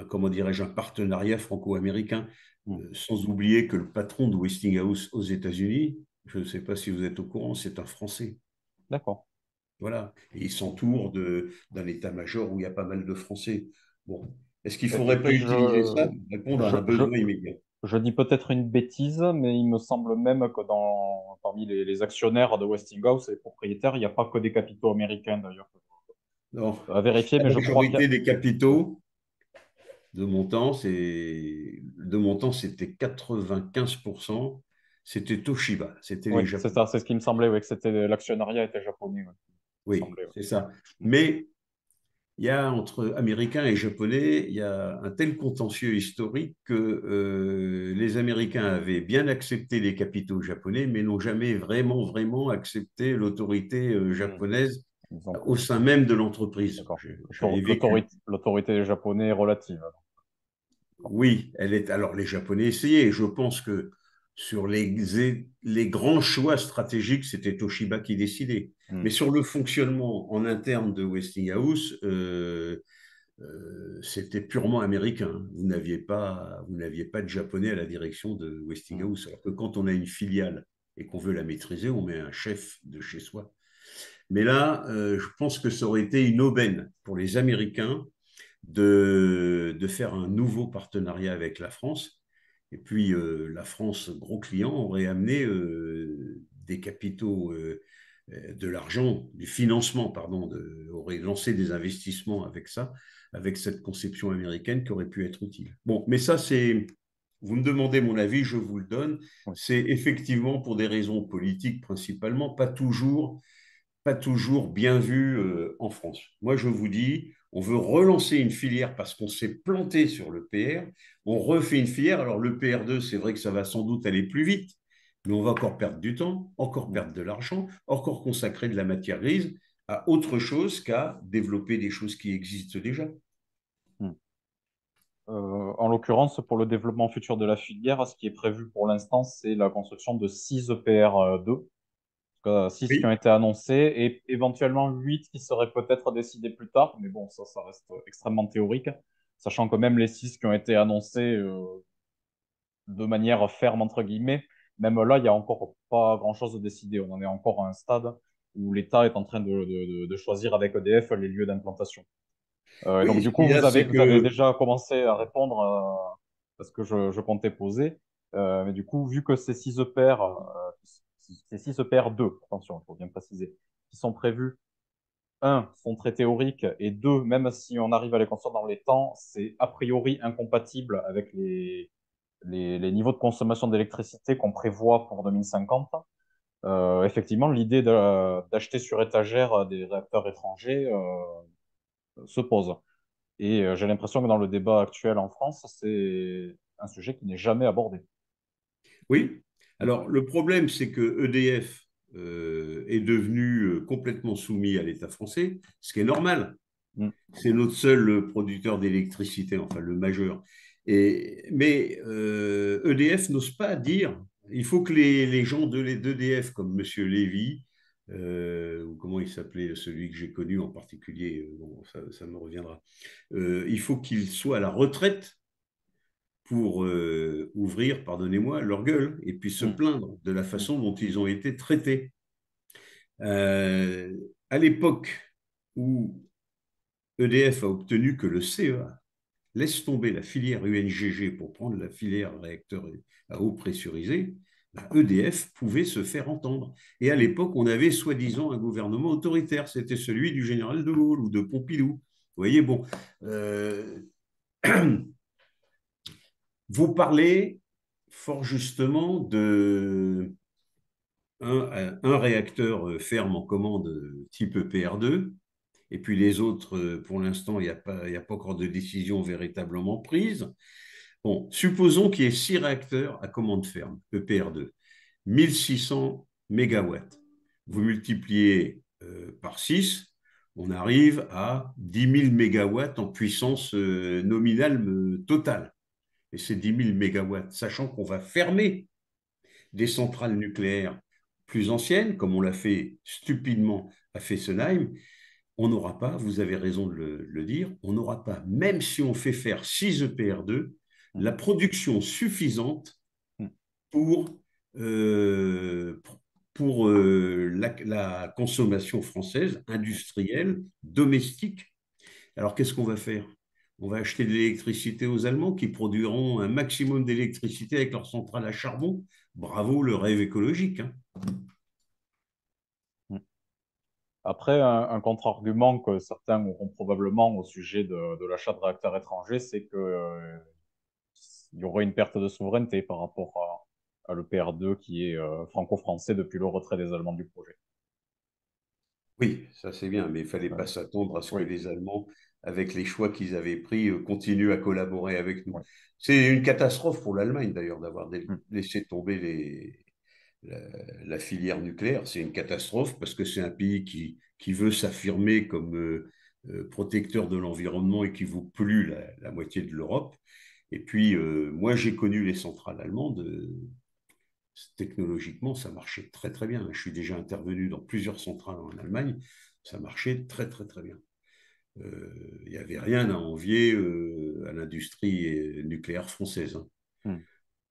comment dirais-je, un partenariat franco-américain, Mm. sans oublier que le patron de Westinghouse aux États-Unis, je ne sais pas si vous êtes au courant, c'est un Français. D'accord. Voilà. Et il s'entoure d'un état-major où il y a pas mal de Français. Bon. Est-ce qu'il ne Et faudrait pas puis, utiliser ça pour répondre à un je, besoin immédiat? Je dis peut-être une bêtise, mais il me semble même que parmi les actionnaires de Westinghouse, les propriétaires, il n'y a pas que des capitaux américains d'ailleurs. Non. À vérifier, La mais je crois qu'il y majorité a... des Oui, capitaux de mon temps, c'était 95%, c'était Toshiba, c'était oui, les c'est Japonais. ça, c'est ce qui me semblait, oui, que c'était l'actionnariat était japonais, ouais, il me Oui, semblait. c'est ça. Ouais. Mais il y a entre Américains et Japonais, il y a un tel contentieux historique que les Américains avaient bien accepté les capitaux japonais, mais n'ont jamais vraiment accepté l'autorité Hmm. japonaise Disons que, au sein même de l'entreprise. d'accord. J'avais vécu. L'autorité des Japonais est relative. D'accord. Oui, elle est. Alors, les Japonais essayaient. Je pense que sur les grands choix stratégiques, c'était Toshiba qui décidait. Hmm. Mais sur le fonctionnement en interne de Westinghouse, c'était purement américain. Vous n'aviez pas de Japonais à la direction de Hmm. Westinghouse. Alors que quand on a une filiale et qu'on veut la maîtriser, on met un chef de chez soi. Mais là, je pense que ça aurait été une aubaine pour les Américains de faire un nouveau partenariat avec la France. Et puis, la France, gros client, aurait amené des capitaux, de l'argent, du financement, pardon, aurait lancé des investissements avec ça, avec cette conception américaine qui aurait pu être utile. Bon, mais ça, c'est, vous me demandez mon avis, je vous le donne. Oui. C'est effectivement pour des raisons politiques principalement, pas toujours bien vu en France. Moi, je vous dis, on veut relancer une filière parce qu'on s'est planté sur le PR. On refait une filière. Alors, le PR2, c'est vrai que ça va sans doute aller plus vite, mais on va encore perdre du temps, encore Hmm. perdre de l'argent, encore consacrer de la matière grise à autre chose qu'à développer des choses qui existent déjà. Hmm. En l'occurrence, pour le développement futur de la filière, ce qui est prévu pour l'instant, c'est la construction de 6 EPR2, 6 qui ont Oui, été annoncés et éventuellement 8 qui seraient peut-être décidés plus tard, mais bon, ça reste extrêmement théorique, sachant que même les 6 qui ont été annoncés de manière ferme, entre guillemets, même là, il n'y a encore pas grand-chose de décidé. On en est encore à un stade où l'État est en train de choisir avec EDF les lieux d'implantation. Et donc, oui, du ce coup, qu'il y a, c'est vous avez que déjà commencé à répondre à ce que je comptais poser. Mais du coup, vu que ces 6 EPR, ces 6 EPR 2, attention, il faut bien préciser, qui sont prévus, un, sont très théoriques, et deux, même si on arrive à les construire dans les temps, c'est a priori incompatible avec les niveaux de consommation d'électricité qu'on prévoit pour 2050. Effectivement, l'idée d'acheter sur étagère des réacteurs étrangers se pose. Et j'ai l'impression que dans le débat actuel en France, c'est un sujet qui n'est jamais abordé. oui. Mm. Alors, le problème, c'est que EDF est devenu complètement soumis à l'État français, ce qui est normal. Mm. C'est notre seul producteur d'électricité, enfin le majeur. Mais EDF n'ose pas dire. Il faut que les gens d'EDF, comme M. Lévy, ou comment il s'appelait, celui que j'ai connu en particulier, bon, ça me reviendra, il faut qu'ils soient à la retraite pour ouvrir, pardonnez-moi, leur gueule et puis se Mm. plaindre de la Mm. façon dont ils ont été traités. À l'époque où EDF a obtenu que le CEA laisse tomber la filière UNGG pour prendre la filière réacteur à eau pressurisée, bah, EDF pouvait se faire entendre. Et à Mm. l'époque, on avait soi-disant un gouvernement autoritaire. C'était celui du général de Gaulle ou de Pompidou. Vous voyez, bon, euh, vous parlez fort justement de un réacteur ferme en commande type EPR2, et puis les autres, pour l'instant, il y a pas encore de décision véritablement prise. Bon, supposons qu'il y ait 6 réacteurs à commande ferme, EPR2, 1600 mégawatts. Vous multipliez par 6, on arrive à 10 000 mégawatts en puissance nominale totale. Et ces 10 000 mégawatts, sachant qu'on va fermer des centrales nucléaires plus anciennes, comme on l'a fait stupidement à Fessenheim, on n'aura pas, vous avez raison de le dire, on n'aura pas, même si on fait faire 6 EPR2, Mm. la production suffisante Mm. pour, euh, pour la consommation française, industrielle, domestique. Alors qu'est-ce qu'on va faire? On va acheter de l'électricité aux Allemands qui produiront un maximum d'électricité avec leur centrale à charbon. Bravo, le rêve écologique, hein. Mm. Après, un contre-argument que certains auront probablement au sujet de l'achat de réacteurs étrangers, c'est que, il y aurait une perte de souveraineté par rapport à l'EPR2 qui est franco-français depuis le retrait des Allemands du projet. Oui, ça c'est bien, mais il fallait Euh, pas s'attendre à ce que oui, les Allemands, avec les choix qu'ils avaient pris, continuent à collaborer avec nous. oui. C'est une catastrophe pour l'Allemagne d'ailleurs d'avoir Mm, laissé tomber la, la filière nucléaire. C'est une catastrophe parce que c'est un pays qui veut s'affirmer comme protecteur de l'environnement et qui vaut plus la moitié de l'Europe. Et puis, moi, j'ai connu les centrales allemandes. Technologiquement, ça marchait très, très bien. Je suis déjà intervenu dans plusieurs centrales en Allemagne. Ça marchait très, très, très bien. Il n'y avait rien à envier à l'industrie nucléaire française, hein. mm,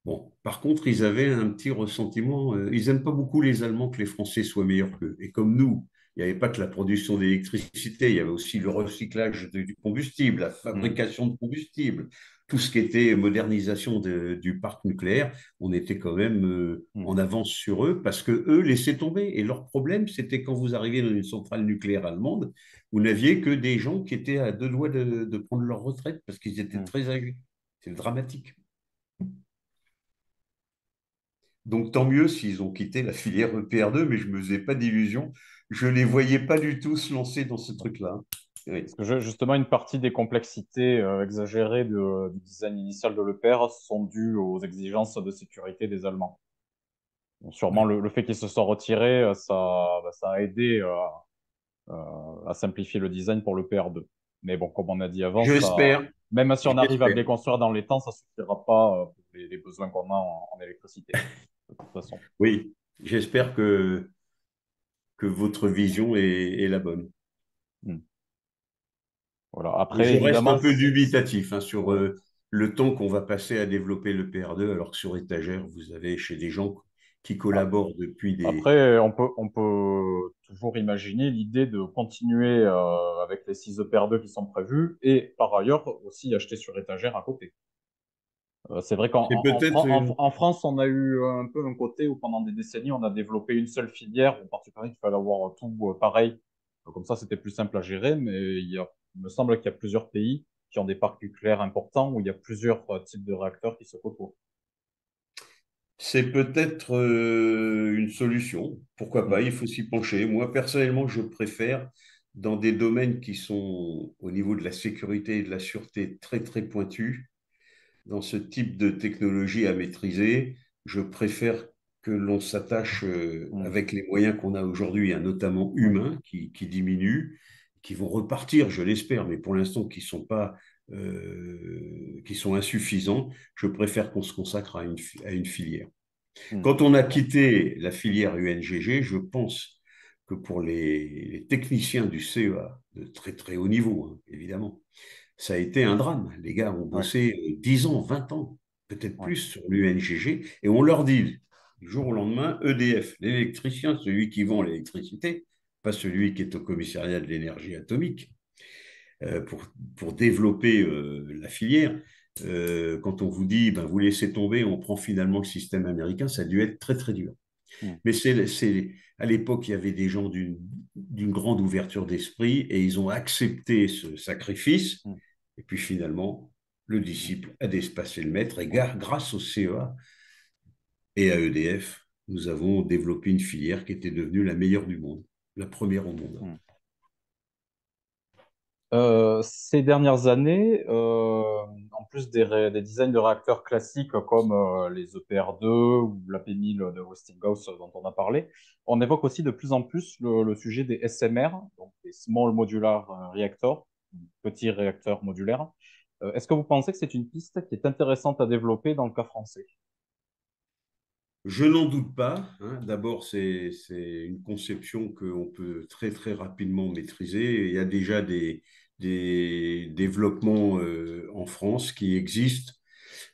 Bon, par contre, ils avaient un petit ressentiment. Ils n'aiment pas beaucoup les Allemands que les Français soient meilleurs qu'eux. Et comme nous, il n'y avait pas que la production d'électricité, il y avait aussi le recyclage du combustible, la mm, fabrication de combustible, tout ce qui était modernisation du parc nucléaire. On était quand même mm, en avance sur eux parce que eux laissaient tomber. Et leur problème, c'était quand vous arriviez dans une centrale nucléaire allemande, vous n'aviez que des gens qui étaient à deux doigts de prendre leur retraite parce qu'ils étaient mm. très âgés. C'est dramatique. Donc tant mieux s'ils ont quitté la filière EPR2, mais je ne me faisais pas d'illusions. Je ne les voyais pas du tout se lancer dans ce truc-là. Oui. Parce que justement, une partie des complexités exagérées du design initial de l'EPR sont dues aux exigences de sécurité des Allemands. Bon, sûrement, Ouais. le fait qu'ils se soient retirés, ça a aidé à simplifier le design pour l'EPR2. Mais bon, comme on a dit avant, J'espère, même si on arrive à j'espère. les construire dans les temps, ça ne suffira pas pour les besoins qu'on a en électricité, de toute façon. Oui, j'espère que votre vision est la bonne. Hmm. Voilà. Mais Après, je reste un évidemment, peu dubitatif hein, sur ouais. le temps qu'on va passer à développer le PR2, alors que sur étagère, vous avez chez des gens qui Ah, collaborent depuis des... après, on peut toujours imaginer l'idée de continuer avec les 6 EPR2 qui sont prévus et par ailleurs aussi acheter sur étagère à côté. C'est vrai C'est qu'peut-être une... en France, on a eu un peu un côté où pendant des décennies, on a développé une seule filière. En particulier, il fallait avoir tout pareil. Comme ça, c'était plus simple à gérer. Mais il me semble qu'il y a plusieurs pays qui ont des parcs nucléaires importants où il y a plusieurs types de réacteurs qui se côtoient. C'est peut-être une solution. Pourquoi Mm, pas? Il faut s'y pencher. Moi, personnellement, je préfère, dans des domaines qui sont au niveau de la sécurité et de la sûreté très, très pointus, dans ce type de technologie à maîtriser, je préfère que l'on s'attache mm, avec les moyens qu'on a aujourd'hui, hein, notamment ouais, humains, qui diminuent, qui vont repartir, je l'espère, mais pour l'instant qui sont pas, qui sont insuffisants. Je préfère qu'on se consacre à une filière. mm, Quand on a d'accord. quitté la filière UNGG, je pense que pour les techniciens du CEA, de très très haut niveau, hein, évidemment, ça a été un drame. Les gars ont Ouais, bossé 10 ans, 20 ans, peut-être ouais, plus sur l'UNGG, et on leur dit du jour au lendemain, EDF, l'électricien, celui qui vend l'électricité, pas celui qui est au commissariat de l'énergie atomique, euh, pour, pour développer la filière. Quand on vous dit, ben, vous laissez tomber, on prend finalement le système américain, ça a dû être très très dur. mm, Mais à l'époque, il y avait des gens d'une grande ouverture d'esprit et ils ont accepté ce sacrifice. mm, Et puis finalement, le mm, disciple a dépassé le maître. Et ouais, grâce au CEA et à EDF, nous avons développé une filière qui était devenue la meilleure du monde, la première au monde. mm. Ces dernières années, en plus des designs de réacteurs classiques comme les EPR2 ou l'AP1000 de Westinghouse dont on a parlé, on évoque aussi de plus en plus le sujet des SMR, donc des Small Modular Reactors, petits réacteurs modulaires. Est-ce que vous pensez que c'est une piste qui est intéressante à développer dans le cas français? Je n'en doute pas, hein. D'abord, c'est une conception qu'on peut très, très rapidement maîtriser. Il y a déjà des développements en France qui existent.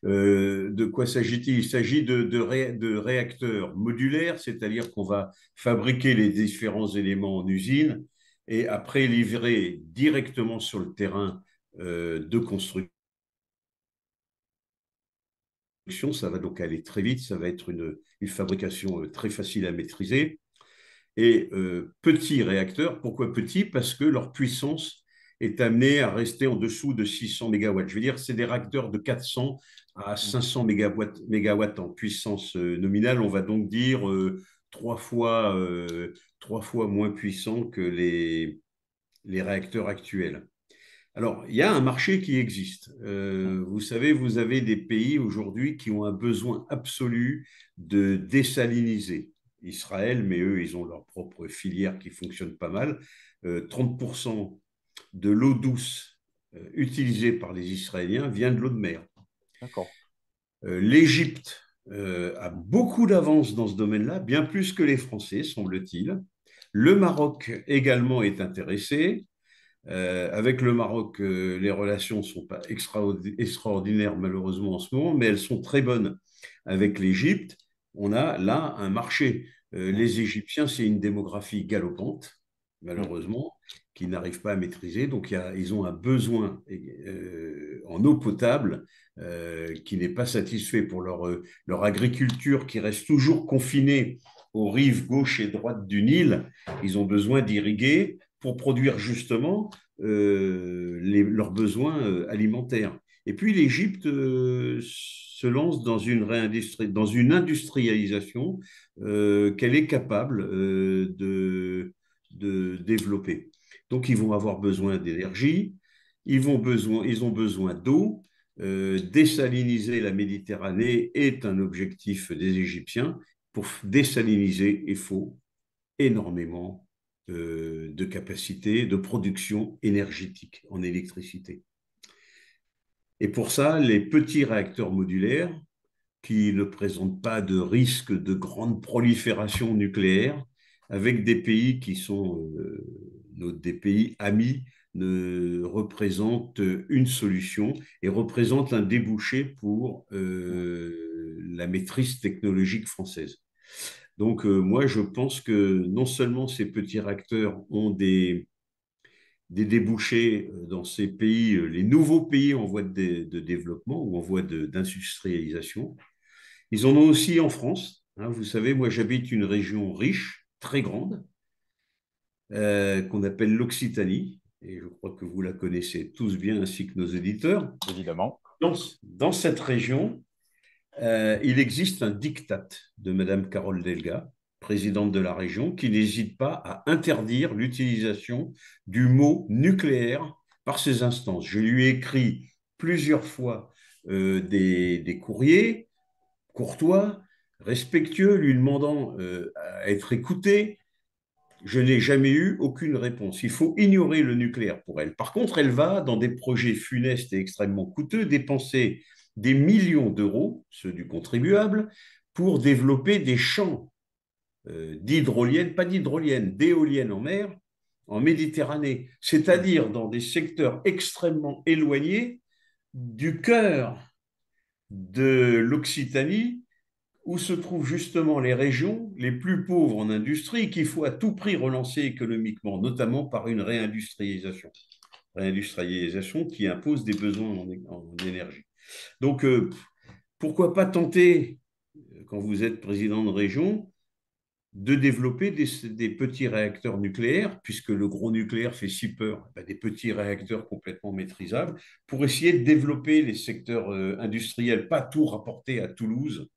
De quoi s'agit-il? Il s'agit de réacteurs modulaires, c'est-à-dire qu'on va fabriquer les différents éléments en usine et après livrer directement sur le terrain de construction. Ça va donc aller très vite, ça va être une fabrication très facile à maîtriser. Et petits réacteurs, pourquoi petits? Parce que leur puissance est amenée à rester en dessous de 600 mégawatts. Je veux dire, c'est des réacteurs de 400 à 500 mégawatts en puissance nominale. On va donc dire trois fois moins puissant que les réacteurs actuels. Alors, il y a un marché qui existe. Vous savez, vous avez des pays aujourd'hui qui ont un besoin absolu de désaliniser. Israël, mais eux, ils ont leur propre filière qui fonctionne pas mal. 30% de l'eau douce utilisée par les Israéliens vient de l'eau de mer. D'accord. L'Égypte a beaucoup d'avance dans ce domaine-là, bien plus que les Français, semble-t-il. Le Maroc également est intéressé. Avec le Maroc, les relations ne sont pas extraordinaires malheureusement en ce moment, mais elles sont très bonnes. Avec l'Égypte, on a là un marché. Mm. Les Égyptiens, c'est une démographie galopante, Mm. malheureusement, qu'ils n'arrivent pas à maîtriser. Donc, ils ont un besoin en eau potable qui n'est pas satisfait pour leur agriculture qui reste toujours confinée aux rives gauche et droite du Nil. Ils ont besoin d'irriguer pour produire justement leurs besoins alimentaires. Et puis l'Égypte se lance dans une industrialisation qu'elle est capable de développer. Donc ils vont avoir besoin d'énergie, ils ont besoin d'eau. Désaliniser la Méditerranée est un objectif des Égyptiens. Pour désaliniser, il faut énormément de capacité de production énergétique en électricité. Et pour ça, les petits réacteurs modulaires, qui ne présentent pas de risque de grande prolifération nucléaire, avec des pays qui sont des pays amis, ne représentent une solution et représentent un débouché pour Mm. la maîtrise technologique française. Donc, moi, je pense que non seulement ces petits réacteurs ont des débouchés dans ces pays, les nouveaux pays en voie de développement ou en voie d'industrialisation, ils en ont aussi en France. Hein. Vous savez, moi, j'habite une région riche, très grande, qu'on appelle l'Occitanie, et je crois que vous la connaissez tous bien, ainsi que nos éditeurs. Évidemment. Dans cette région, il existe un diktat de Madame Carole Delga, présidente de la région, qui n'hésite pas à interdire l'utilisation du mot nucléaire par ses instances. Je lui ai écrit plusieurs fois des courriers courtois, respectueux, lui demandant à être écouté. Je n'ai jamais eu aucune réponse. Il faut ignorer le nucléaire pour elle. Par contre, elle va, dans des projets funestes et extrêmement coûteux, dépenser des millions d'euros, ceux du contribuable, pour développer des champs d'hydroliennes, pas d'hydroliennes, d'éoliennes en mer, en Méditerranée, Mm. c'est-à-dire dans des secteurs extrêmement éloignés du cœur de l'Occitanie, où se trouvent justement les régions les plus pauvres en industrie qu'il faut à tout prix relancer économiquement, notamment par une réindustrialisation. Réindustrialisation qui impose des besoins en énergie. Donc, pourquoi pas tenter, quand vous êtes président de région, de développer des petits réacteurs nucléaires, puisque le gros nucléaire fait si peur, ben des petits réacteurs complètement maîtrisables, pour essayer de développer les secteurs industriels, pas tout rapporter à Toulouse,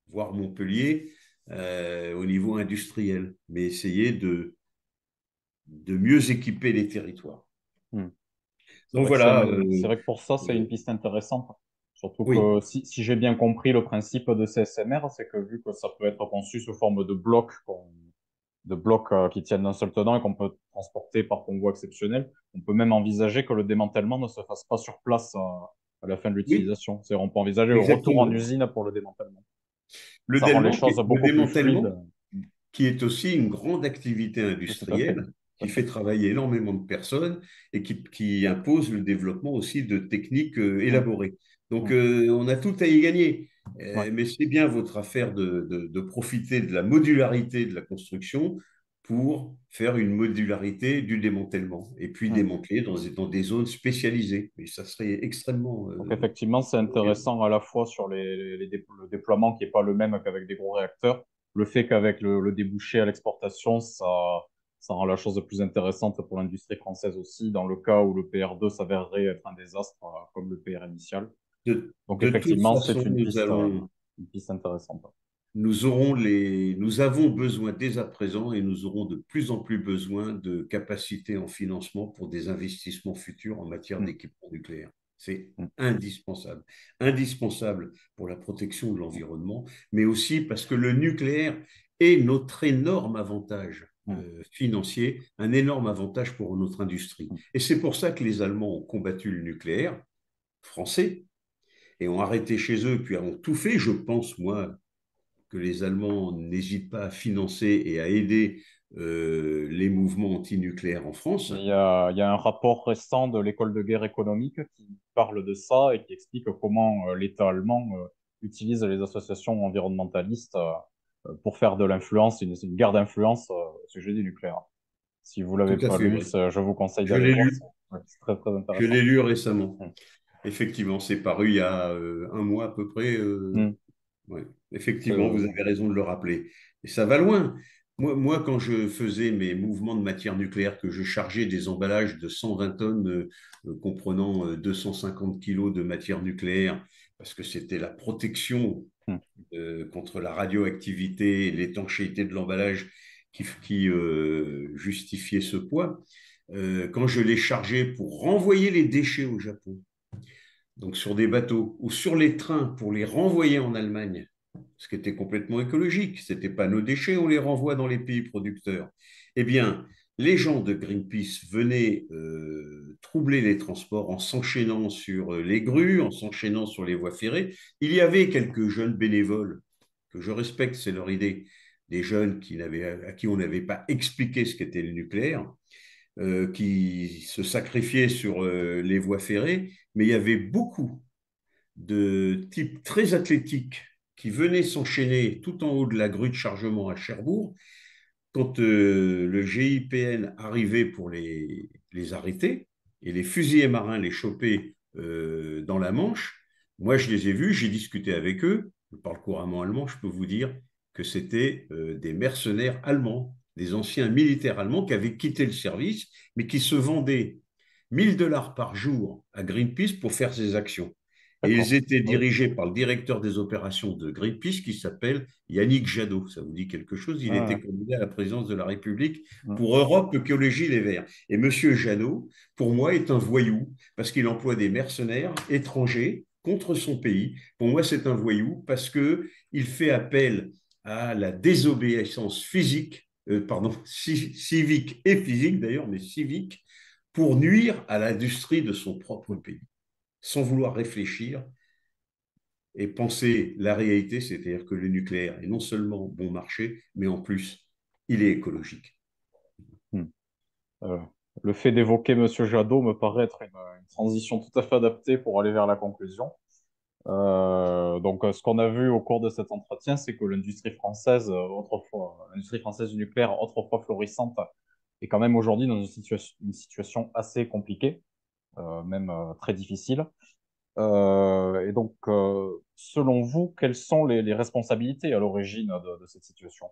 voire Montpellier, au niveau industriel, mais essayer de mieux équiper les territoires. Mm. Donc voilà, C'est vrai que pour ça, c'est une euh, piste intéressante. Surtout oui, que si j'ai bien compris le principe de CSMR, c'est que vu que ça peut être conçu sous forme de blocs, qui tiennent d'un seul tenant et qu'on peut transporter par convoi exceptionnel, on peut même envisager que le démantèlement ne se fasse pas sur place à la fin de oui, l'utilisation. C'est-à-dire on peut envisager le retour en exactement. usine pour le démantèlement. Ça rend les choses Le beaucoup plus fluides. démantèlement, qui est aussi une grande activité Oui, tout à fait. industrielle, Tout qui à fait fait. travailler énormément de personnes et qui impose le développement aussi de techniques Mm. élaborées. Donc, Mm. on a tout à y gagner. Ouais. Mais c'est bien votre affaire de profiter de la modularité de la construction pour faire une modularité du démantèlement et puis Hmm. démanteler dans des zones spécialisées. Et ça serait extrêmement Donc effectivement, c'est bien. intéressant à la fois sur le déploiement qui n'est pas le même qu'avec des gros réacteurs. Le fait qu'avec le débouché à l'exportation, ça rend la chose plus intéressante pour l'industrie française aussi, dans le cas où le PR2 s'avérerait être un désastre, comme le PR initial. Donc De toute effectivement, c'est façon, une piste intéressante. nous avons besoin dès à présent et nous aurons de plus en plus besoin de capacités en financement pour des investissements futurs en matière Hmm, d'équipement nucléaire. C'est hmm, indispensable. Indispensable pour la protection de hmm, l'environnement, mais aussi parce que le nucléaire est notre énorme avantage hmm, financier, un énorme avantage pour notre industrie. hmm. Et c'est pour ça que les Allemands ont combattu le nucléaire français et ont arrêté chez eux, puis ont tout fait, je pense, moi, que les Allemands n'hésitent pas à financer et à aider les mouvements antinucléaires en France. Il y a un rapport récent de l'école de guerre économique qui parle de ça et qui explique comment l'État allemand utilise les associations environnementalistes pour faire de l'influence, une guerre d'influence au sujet du nucléaire. Si vous l'avez Tout à pas fait, lu, oui. je vous conseille Je d'aller l'ai voir. lu. C'est très, très Je intéressant. l'ai lu récemment. Mm. Effectivement, c'est paru il y a un mois à peu près. Mm. Ouais. C'est, Effectivement, vous avez raison de le rappeler. Et ça va loin. Moi, quand je faisais mes mouvements de matière nucléaire, que je chargeais des emballages de 120 tonnes comprenant 250 kilos de matière nucléaire, parce que c'était la protection mm. contre la radioactivité et l'étanchéité de l'emballage qui justifiait ce poids, quand je les chargeais pour renvoyer les déchets au Japon, donc sur des bateaux ou sur les trains pour les renvoyer en Allemagne, ce qui était complètement écologique. Ce n'était pas nos déchets, on les renvoie dans les pays producteurs. Eh bien, les gens de Greenpeace venaient troubler les transports en s'enchaînant sur les grues, en s'enchaînant sur les voies ferrées. Il y avait quelques jeunes bénévoles que je respecte, c'est leur idée, des jeunes à qui on n'avait pas expliqué ce qu'était le nucléaire, qui se sacrifiaient sur les voies ferrées, mais il y avait beaucoup de types très athlétiques qui venaient s'enchaîner tout en haut de la grue de chargement à Cherbourg quand le GIPN arrivait pour les arrêter et les fusiliers marins les choper dans la Manche. Moi, je les ai vus, j'ai discuté avec eux, je parle couramment allemand, je peux vous dire que c'était des mercenaires allemands, des anciens militaires allemands qui avaient quitté le service, mais qui se vendaient 1000 $ par jour à Greenpeace pour faire ces actions. Et ils D'accord. étaient Oui. dirigés par le directeur des opérations de Greenpeace qui s'appelle Yannick Jadot. Ça vous dit quelque chose? Il Ah, était ouais. candidat à la présidence de la République Mm. pour Europe Écologie Les Verts. Et M. Jadot, pour moi, est un voyou parce qu'il emploie des mercenaires étrangers contre son pays. Pour moi, c'est un voyou parce qu'il fait appel à la désobéissance physique, pardon, civique et physique d'ailleurs, mais civique, pour nuire à l'industrie de son propre pays sans vouloir réfléchir et penser la réalité, c'est-à-dire que le nucléaire est non seulement bon marché, mais en plus, il est écologique. Mm. Euh, le fait d'évoquer Monsieur Jadot me paraît être une transition tout à fait adaptée pour aller vers la conclusion. Ce qu'on a vu au cours de cet entretien, c'est que l'industrie française du nucléaire, autrefois florissante, est quand même aujourd'hui dans une situation assez compliquée, même très difficile. Selon vous, quelles sont les responsabilités à l'origine de cette situation?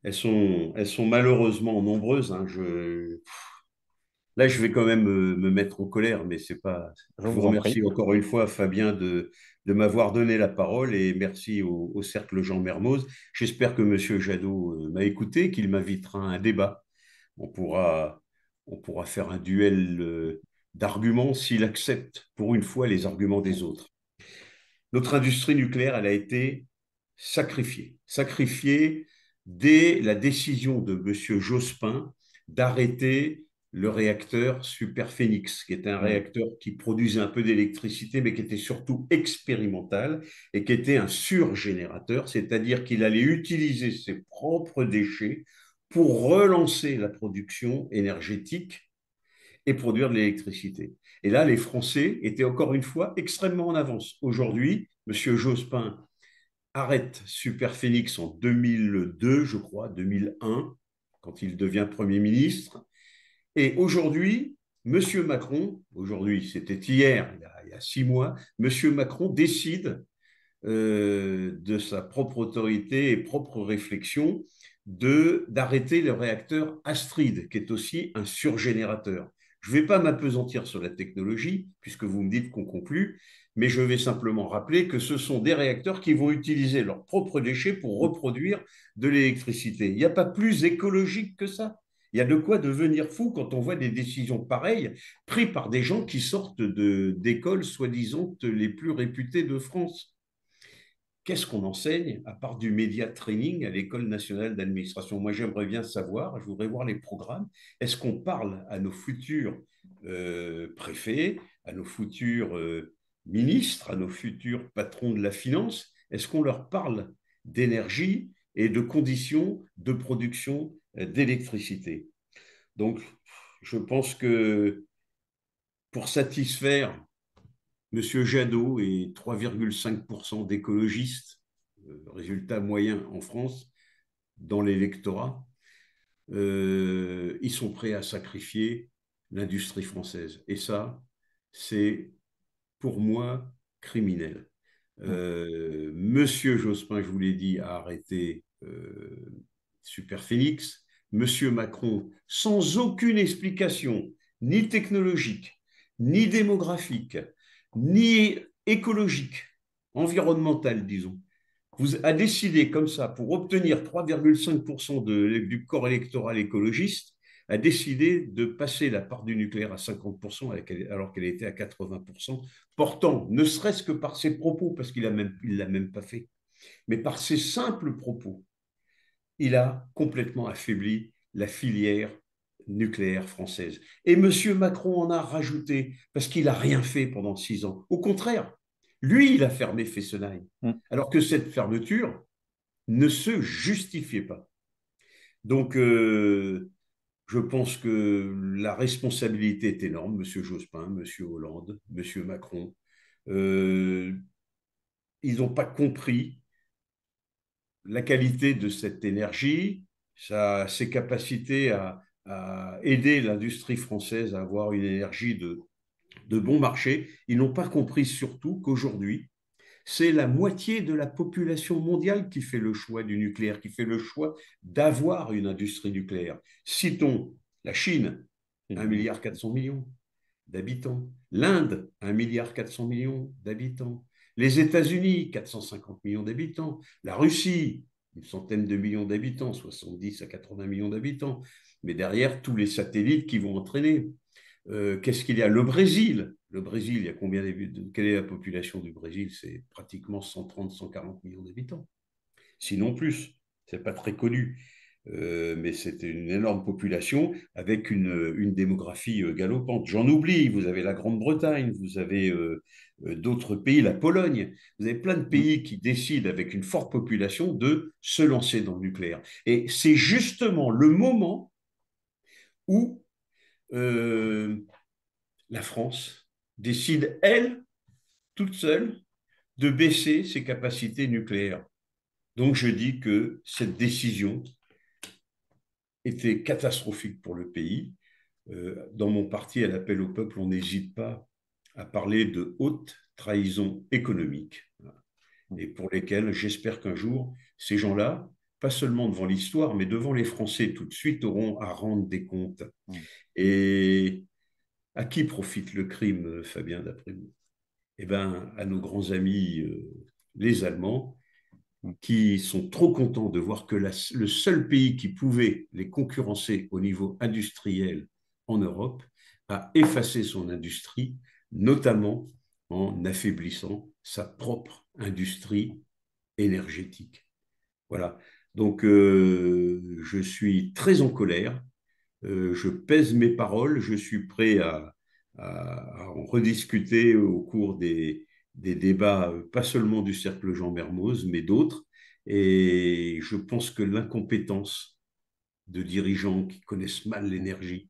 Elles sont malheureusement nombreuses. Hein. Là, je vais quand même me mettre en colère, mais c'est pas. Je Je vous vous en prie. remercie encore une fois, Fabien, de m'avoir donné la parole et merci au Cercle Jean Mermoz. J'espère que Monsieur Jadot m'a écouté, qu'il m'invitera à un débat. On pourra, on pourra faire un duel d'arguments s'il accepte pour une fois les arguments des autres. Notre industrie nucléaire, elle a été sacrifiée. Sacrifiée dès la décision de M. Jospin d'arrêter le réacteur Superphénix, qui était un Mm. réacteur qui produisait un peu d'électricité, mais qui était surtout expérimental et qui était un surgénérateur, c'est-à-dire qu'il allait utiliser ses propres déchets pour relancer la production énergétique et produire de l'électricité. Et là, les Français étaient encore une fois extrêmement en avance. Aujourd'hui, M. Jospin arrête Superphénix en 2002, je crois, 2001, quand il devient Premier ministre. Et aujourd'hui, M. Macron, aujourd'hui, c'était hier, il y a 6 mois, M. Macron décide de sa propre autorité et propre réflexion d'arrêter le réacteur Astrid, qui est aussi un surgénérateur. Je ne vais pas m'apesantir sur la technologie, puisque vous me dites qu'on conclut, mais je vais simplement rappeler que ce sont des réacteurs qui vont utiliser leurs propres déchets pour reproduire de l'électricité. Il n'y a pas plus écologique que ça. Il y a de quoi devenir fou quand on voit des décisions pareilles prises par des gens qui sortent d'écoles soi-disant les plus réputées de France. Qu'est-ce qu'on enseigne à part du média training à l'École nationale d'administration? Moi, j'aimerais bien savoir, je voudrais voir les programmes. Est-ce qu'on parle à nos futurs préfets, à nos futurs ministres, à nos futurs patrons de la finance? Est-ce qu'on leur parle d'énergie et de conditions de production d'électricité? Donc, je pense que pour satisfaire M. Jadot et 3,5% d'écologistes, résultat moyen en France, dans l'électorat, ils sont prêts à sacrifier l'industrie française. Et ça, c'est pour moi criminel. Monsieur Jospin, je vous l'ai dit, a arrêté Superphénix. Monsieur Macron, sans aucune explication, ni technologique, ni démographique, ni écologique, environnementale, disons, vous a décidé comme ça, pour obtenir 3,5% du corps électoral écologiste, a décidé de passer la part du nucléaire à 50% alors qu'elle était à 80%, portant, ne serait-ce que par ses propos, parce qu'il ne l'a même pas fait, mais par ses simples propos, il a complètement affaibli la filière nucléaire française. Et M. Macron en a rajouté parce qu'il n'a rien fait pendant 6 ans. Au contraire, lui, il a fermé Fessenheim, Mm. alors que cette fermeture ne se justifiait pas. Donc, je pense que la responsabilité est énorme, M. Jospin, M. Hollande, M. Macron. Euh, ils n'ont pas compris la qualité de cette énergie, ses capacités à aider l'industrie française à avoir une énergie de bon marché. Ils n'ont pas compris surtout qu'aujourd'hui, c'est la moitié de la population mondiale qui fait le choix du nucléaire, qui fait le choix d'avoir une industrie nucléaire. Citons la Chine, 1,4 milliard d'habitants. L'Inde, 1,4 milliard d'habitants. Les États-Unis, 450 millions d'habitants. La Russie, une centaine de millions d'habitants, 70 à 80 millions d'habitants. Mais derrière, tous les satellites qui vont entraîner. Qu'est-ce qu'il y a? Le Brésil. Le Brésil, il y a combien d'habitants? Quelle est la population du Brésil? C'est pratiquement 130, 140 millions d'habitants. Sinon plus. Ce n'est pas très connu. Mais c'est une énorme population avec une démographie galopante. J'en oublie, vous avez la Grande-Bretagne, vous avez d'autres pays, la Pologne, vous avez plein de pays qui décident avec une forte population de se lancer dans le nucléaire. Et c'est justement le moment où la France décide, elle, toute seule, de baisser ses capacités nucléaires. Donc je dis que cette décision était catastrophique pour le pays. Dans mon parti, à l'appel au peuple, on n'hésite pas à parler de haute trahison économique et pour lesquelles j'espère qu'un jour, ces gens-là, pas seulement devant l'histoire, mais devant les Français tout de suite, auront à rendre des comptes. Et à qui profite le crime, Fabien, d'après vous? Eh bien, à nos grands amis, les Allemands, qui sont trop contents de voir que le seul pays qui pouvait les concurrencer au niveau industriel en Europe a effacé son industrie, notamment en affaiblissant sa propre industrie énergétique. Voilà. Donc, je suis très en colère. Je pèse mes paroles. Je suis prêt à en rediscuter au cours des débats, pas seulement du cercle Jean Mermoz, mais d'autres. Et je pense que l'incompétence de dirigeants qui connaissent mal l'énergie,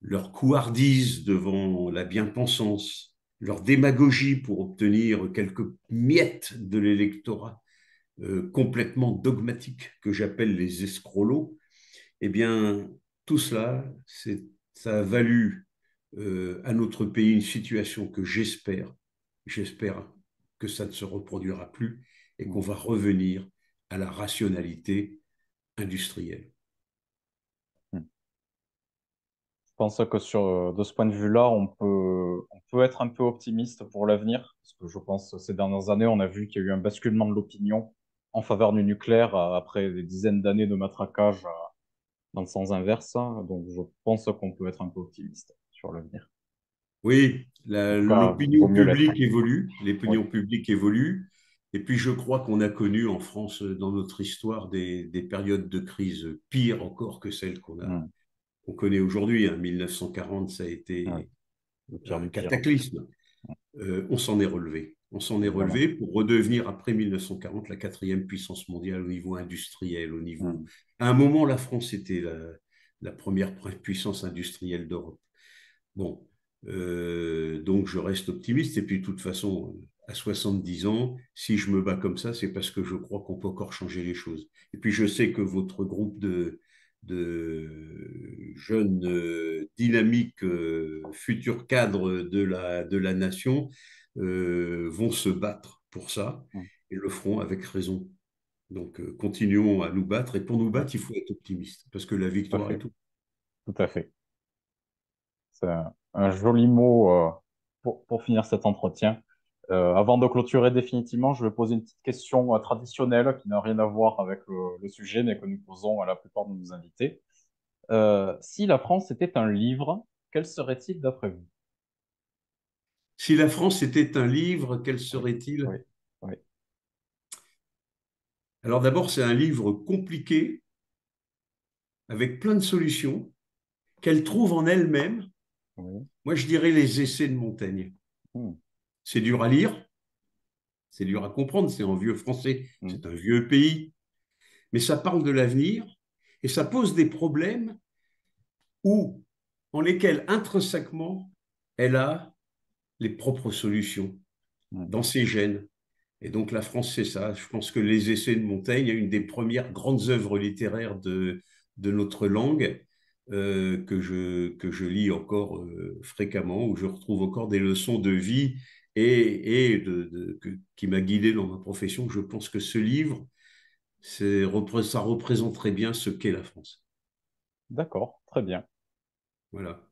leur couardise devant la bien-pensance, leur démagogie pour obtenir quelques miettes de l'électorat, complètement dogmatiques que j'appelle les escrolos, eh bien, tout cela, ça a valu à notre pays une situation que j'espère que ça ne se reproduira plus et qu'on Mm. va revenir à la rationalité industrielle. Mm. Je pense que de ce point de vue-là, on peut être un peu optimiste pour l'avenir, parce que je pense que ces dernières années, on a vu qu'il y a eu un basculement de l'opinion en faveur du nucléaire après des dizaines d'années de matraquage dans le sens inverse, hein. Donc je pense qu'on peut être un peu optimiste sur l'avenir. Oui, En tout cas, il vaut l'opinion mieux l'être. publique évolue, Oui. l'opinion publique évolue, et puis je crois qu'on a connu en France, dans notre histoire, des périodes de crise pires encore que celles Mm. qu'on connaît aujourd'hui, hein. 1940, ça a Ouais. été Le pire un du pire, cataclysme. On s'en est relevé. On s'en est évidemment. relevé pour redevenir, après 1940, la quatrième puissance mondiale au niveau industriel, au niveau... Mm. À un moment, la France était la première puissance industrielle d'Europe. Bon, donc je reste optimiste. Et puis, de toute façon, à 70 ans, si je me bats comme ça, c'est parce que je crois qu'on peut encore changer les choses. Et puis, je sais que votre groupe de jeunes dynamiques, futurs cadres de la nation, vont se battre pour ça Mm. et le feront avec raison. Donc, continuons à nous battre. Et pour nous Ouais, battre, il faut être optimiste parce que la tout à victoire est fait. tout. Tout à fait. C'est un joli mot pour finir cet entretien. Avant de clôturer définitivement, je vais poser une petite question traditionnelle qui n'a rien à voir avec le sujet, mais que nous posons à la plupart de nos invités. Si la France était un livre, quel serait-il d'après vous? Si la France était un livre, quel Oui, serait-il? oui, oui, Alors d'abord, c'est un livre compliqué, avec plein de solutions, qu'elle trouve en elle-même. oui. Moi, je dirais les essais de Montaigne. Hmm, C'est dur à lire, c'est dur à comprendre, c'est en vieux français, hmm, c'est un vieux pays, mais ça parle de l'avenir et ça pose des problèmes où, en lesquels intrinsèquement, elle a les propres solutions hmm. dans ses gènes. Et donc la France, c'est ça. Je pense que les essais de Montaigne, une des premières grandes œuvres littéraires de notre langue, que je lis encore fréquemment, où je retrouve encore des leçons de vie qui m'a guidé dans ma profession. Je pense que ce livre, ça représenterait bien ce qu'est la France. D'accord, très bien. Voilà.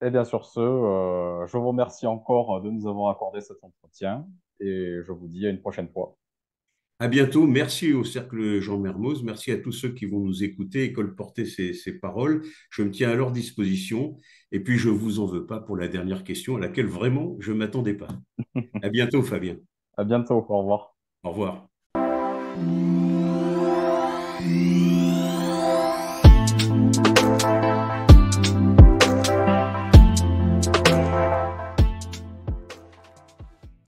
Et bien sur ce, je vous remercie encore de nous avoir accordé cet entretien et je vous dis à une prochaine fois. À bientôt. Merci au Cercle Jean Mermoz. Merci à tous ceux qui vont nous écouter et colporter ces paroles. Je me tiens à leur disposition. Et puis, je ne vous en veux pas pour la dernière question à laquelle vraiment je ne m'attendais pas. À bientôt, Fabien. À bientôt, au revoir. Au revoir.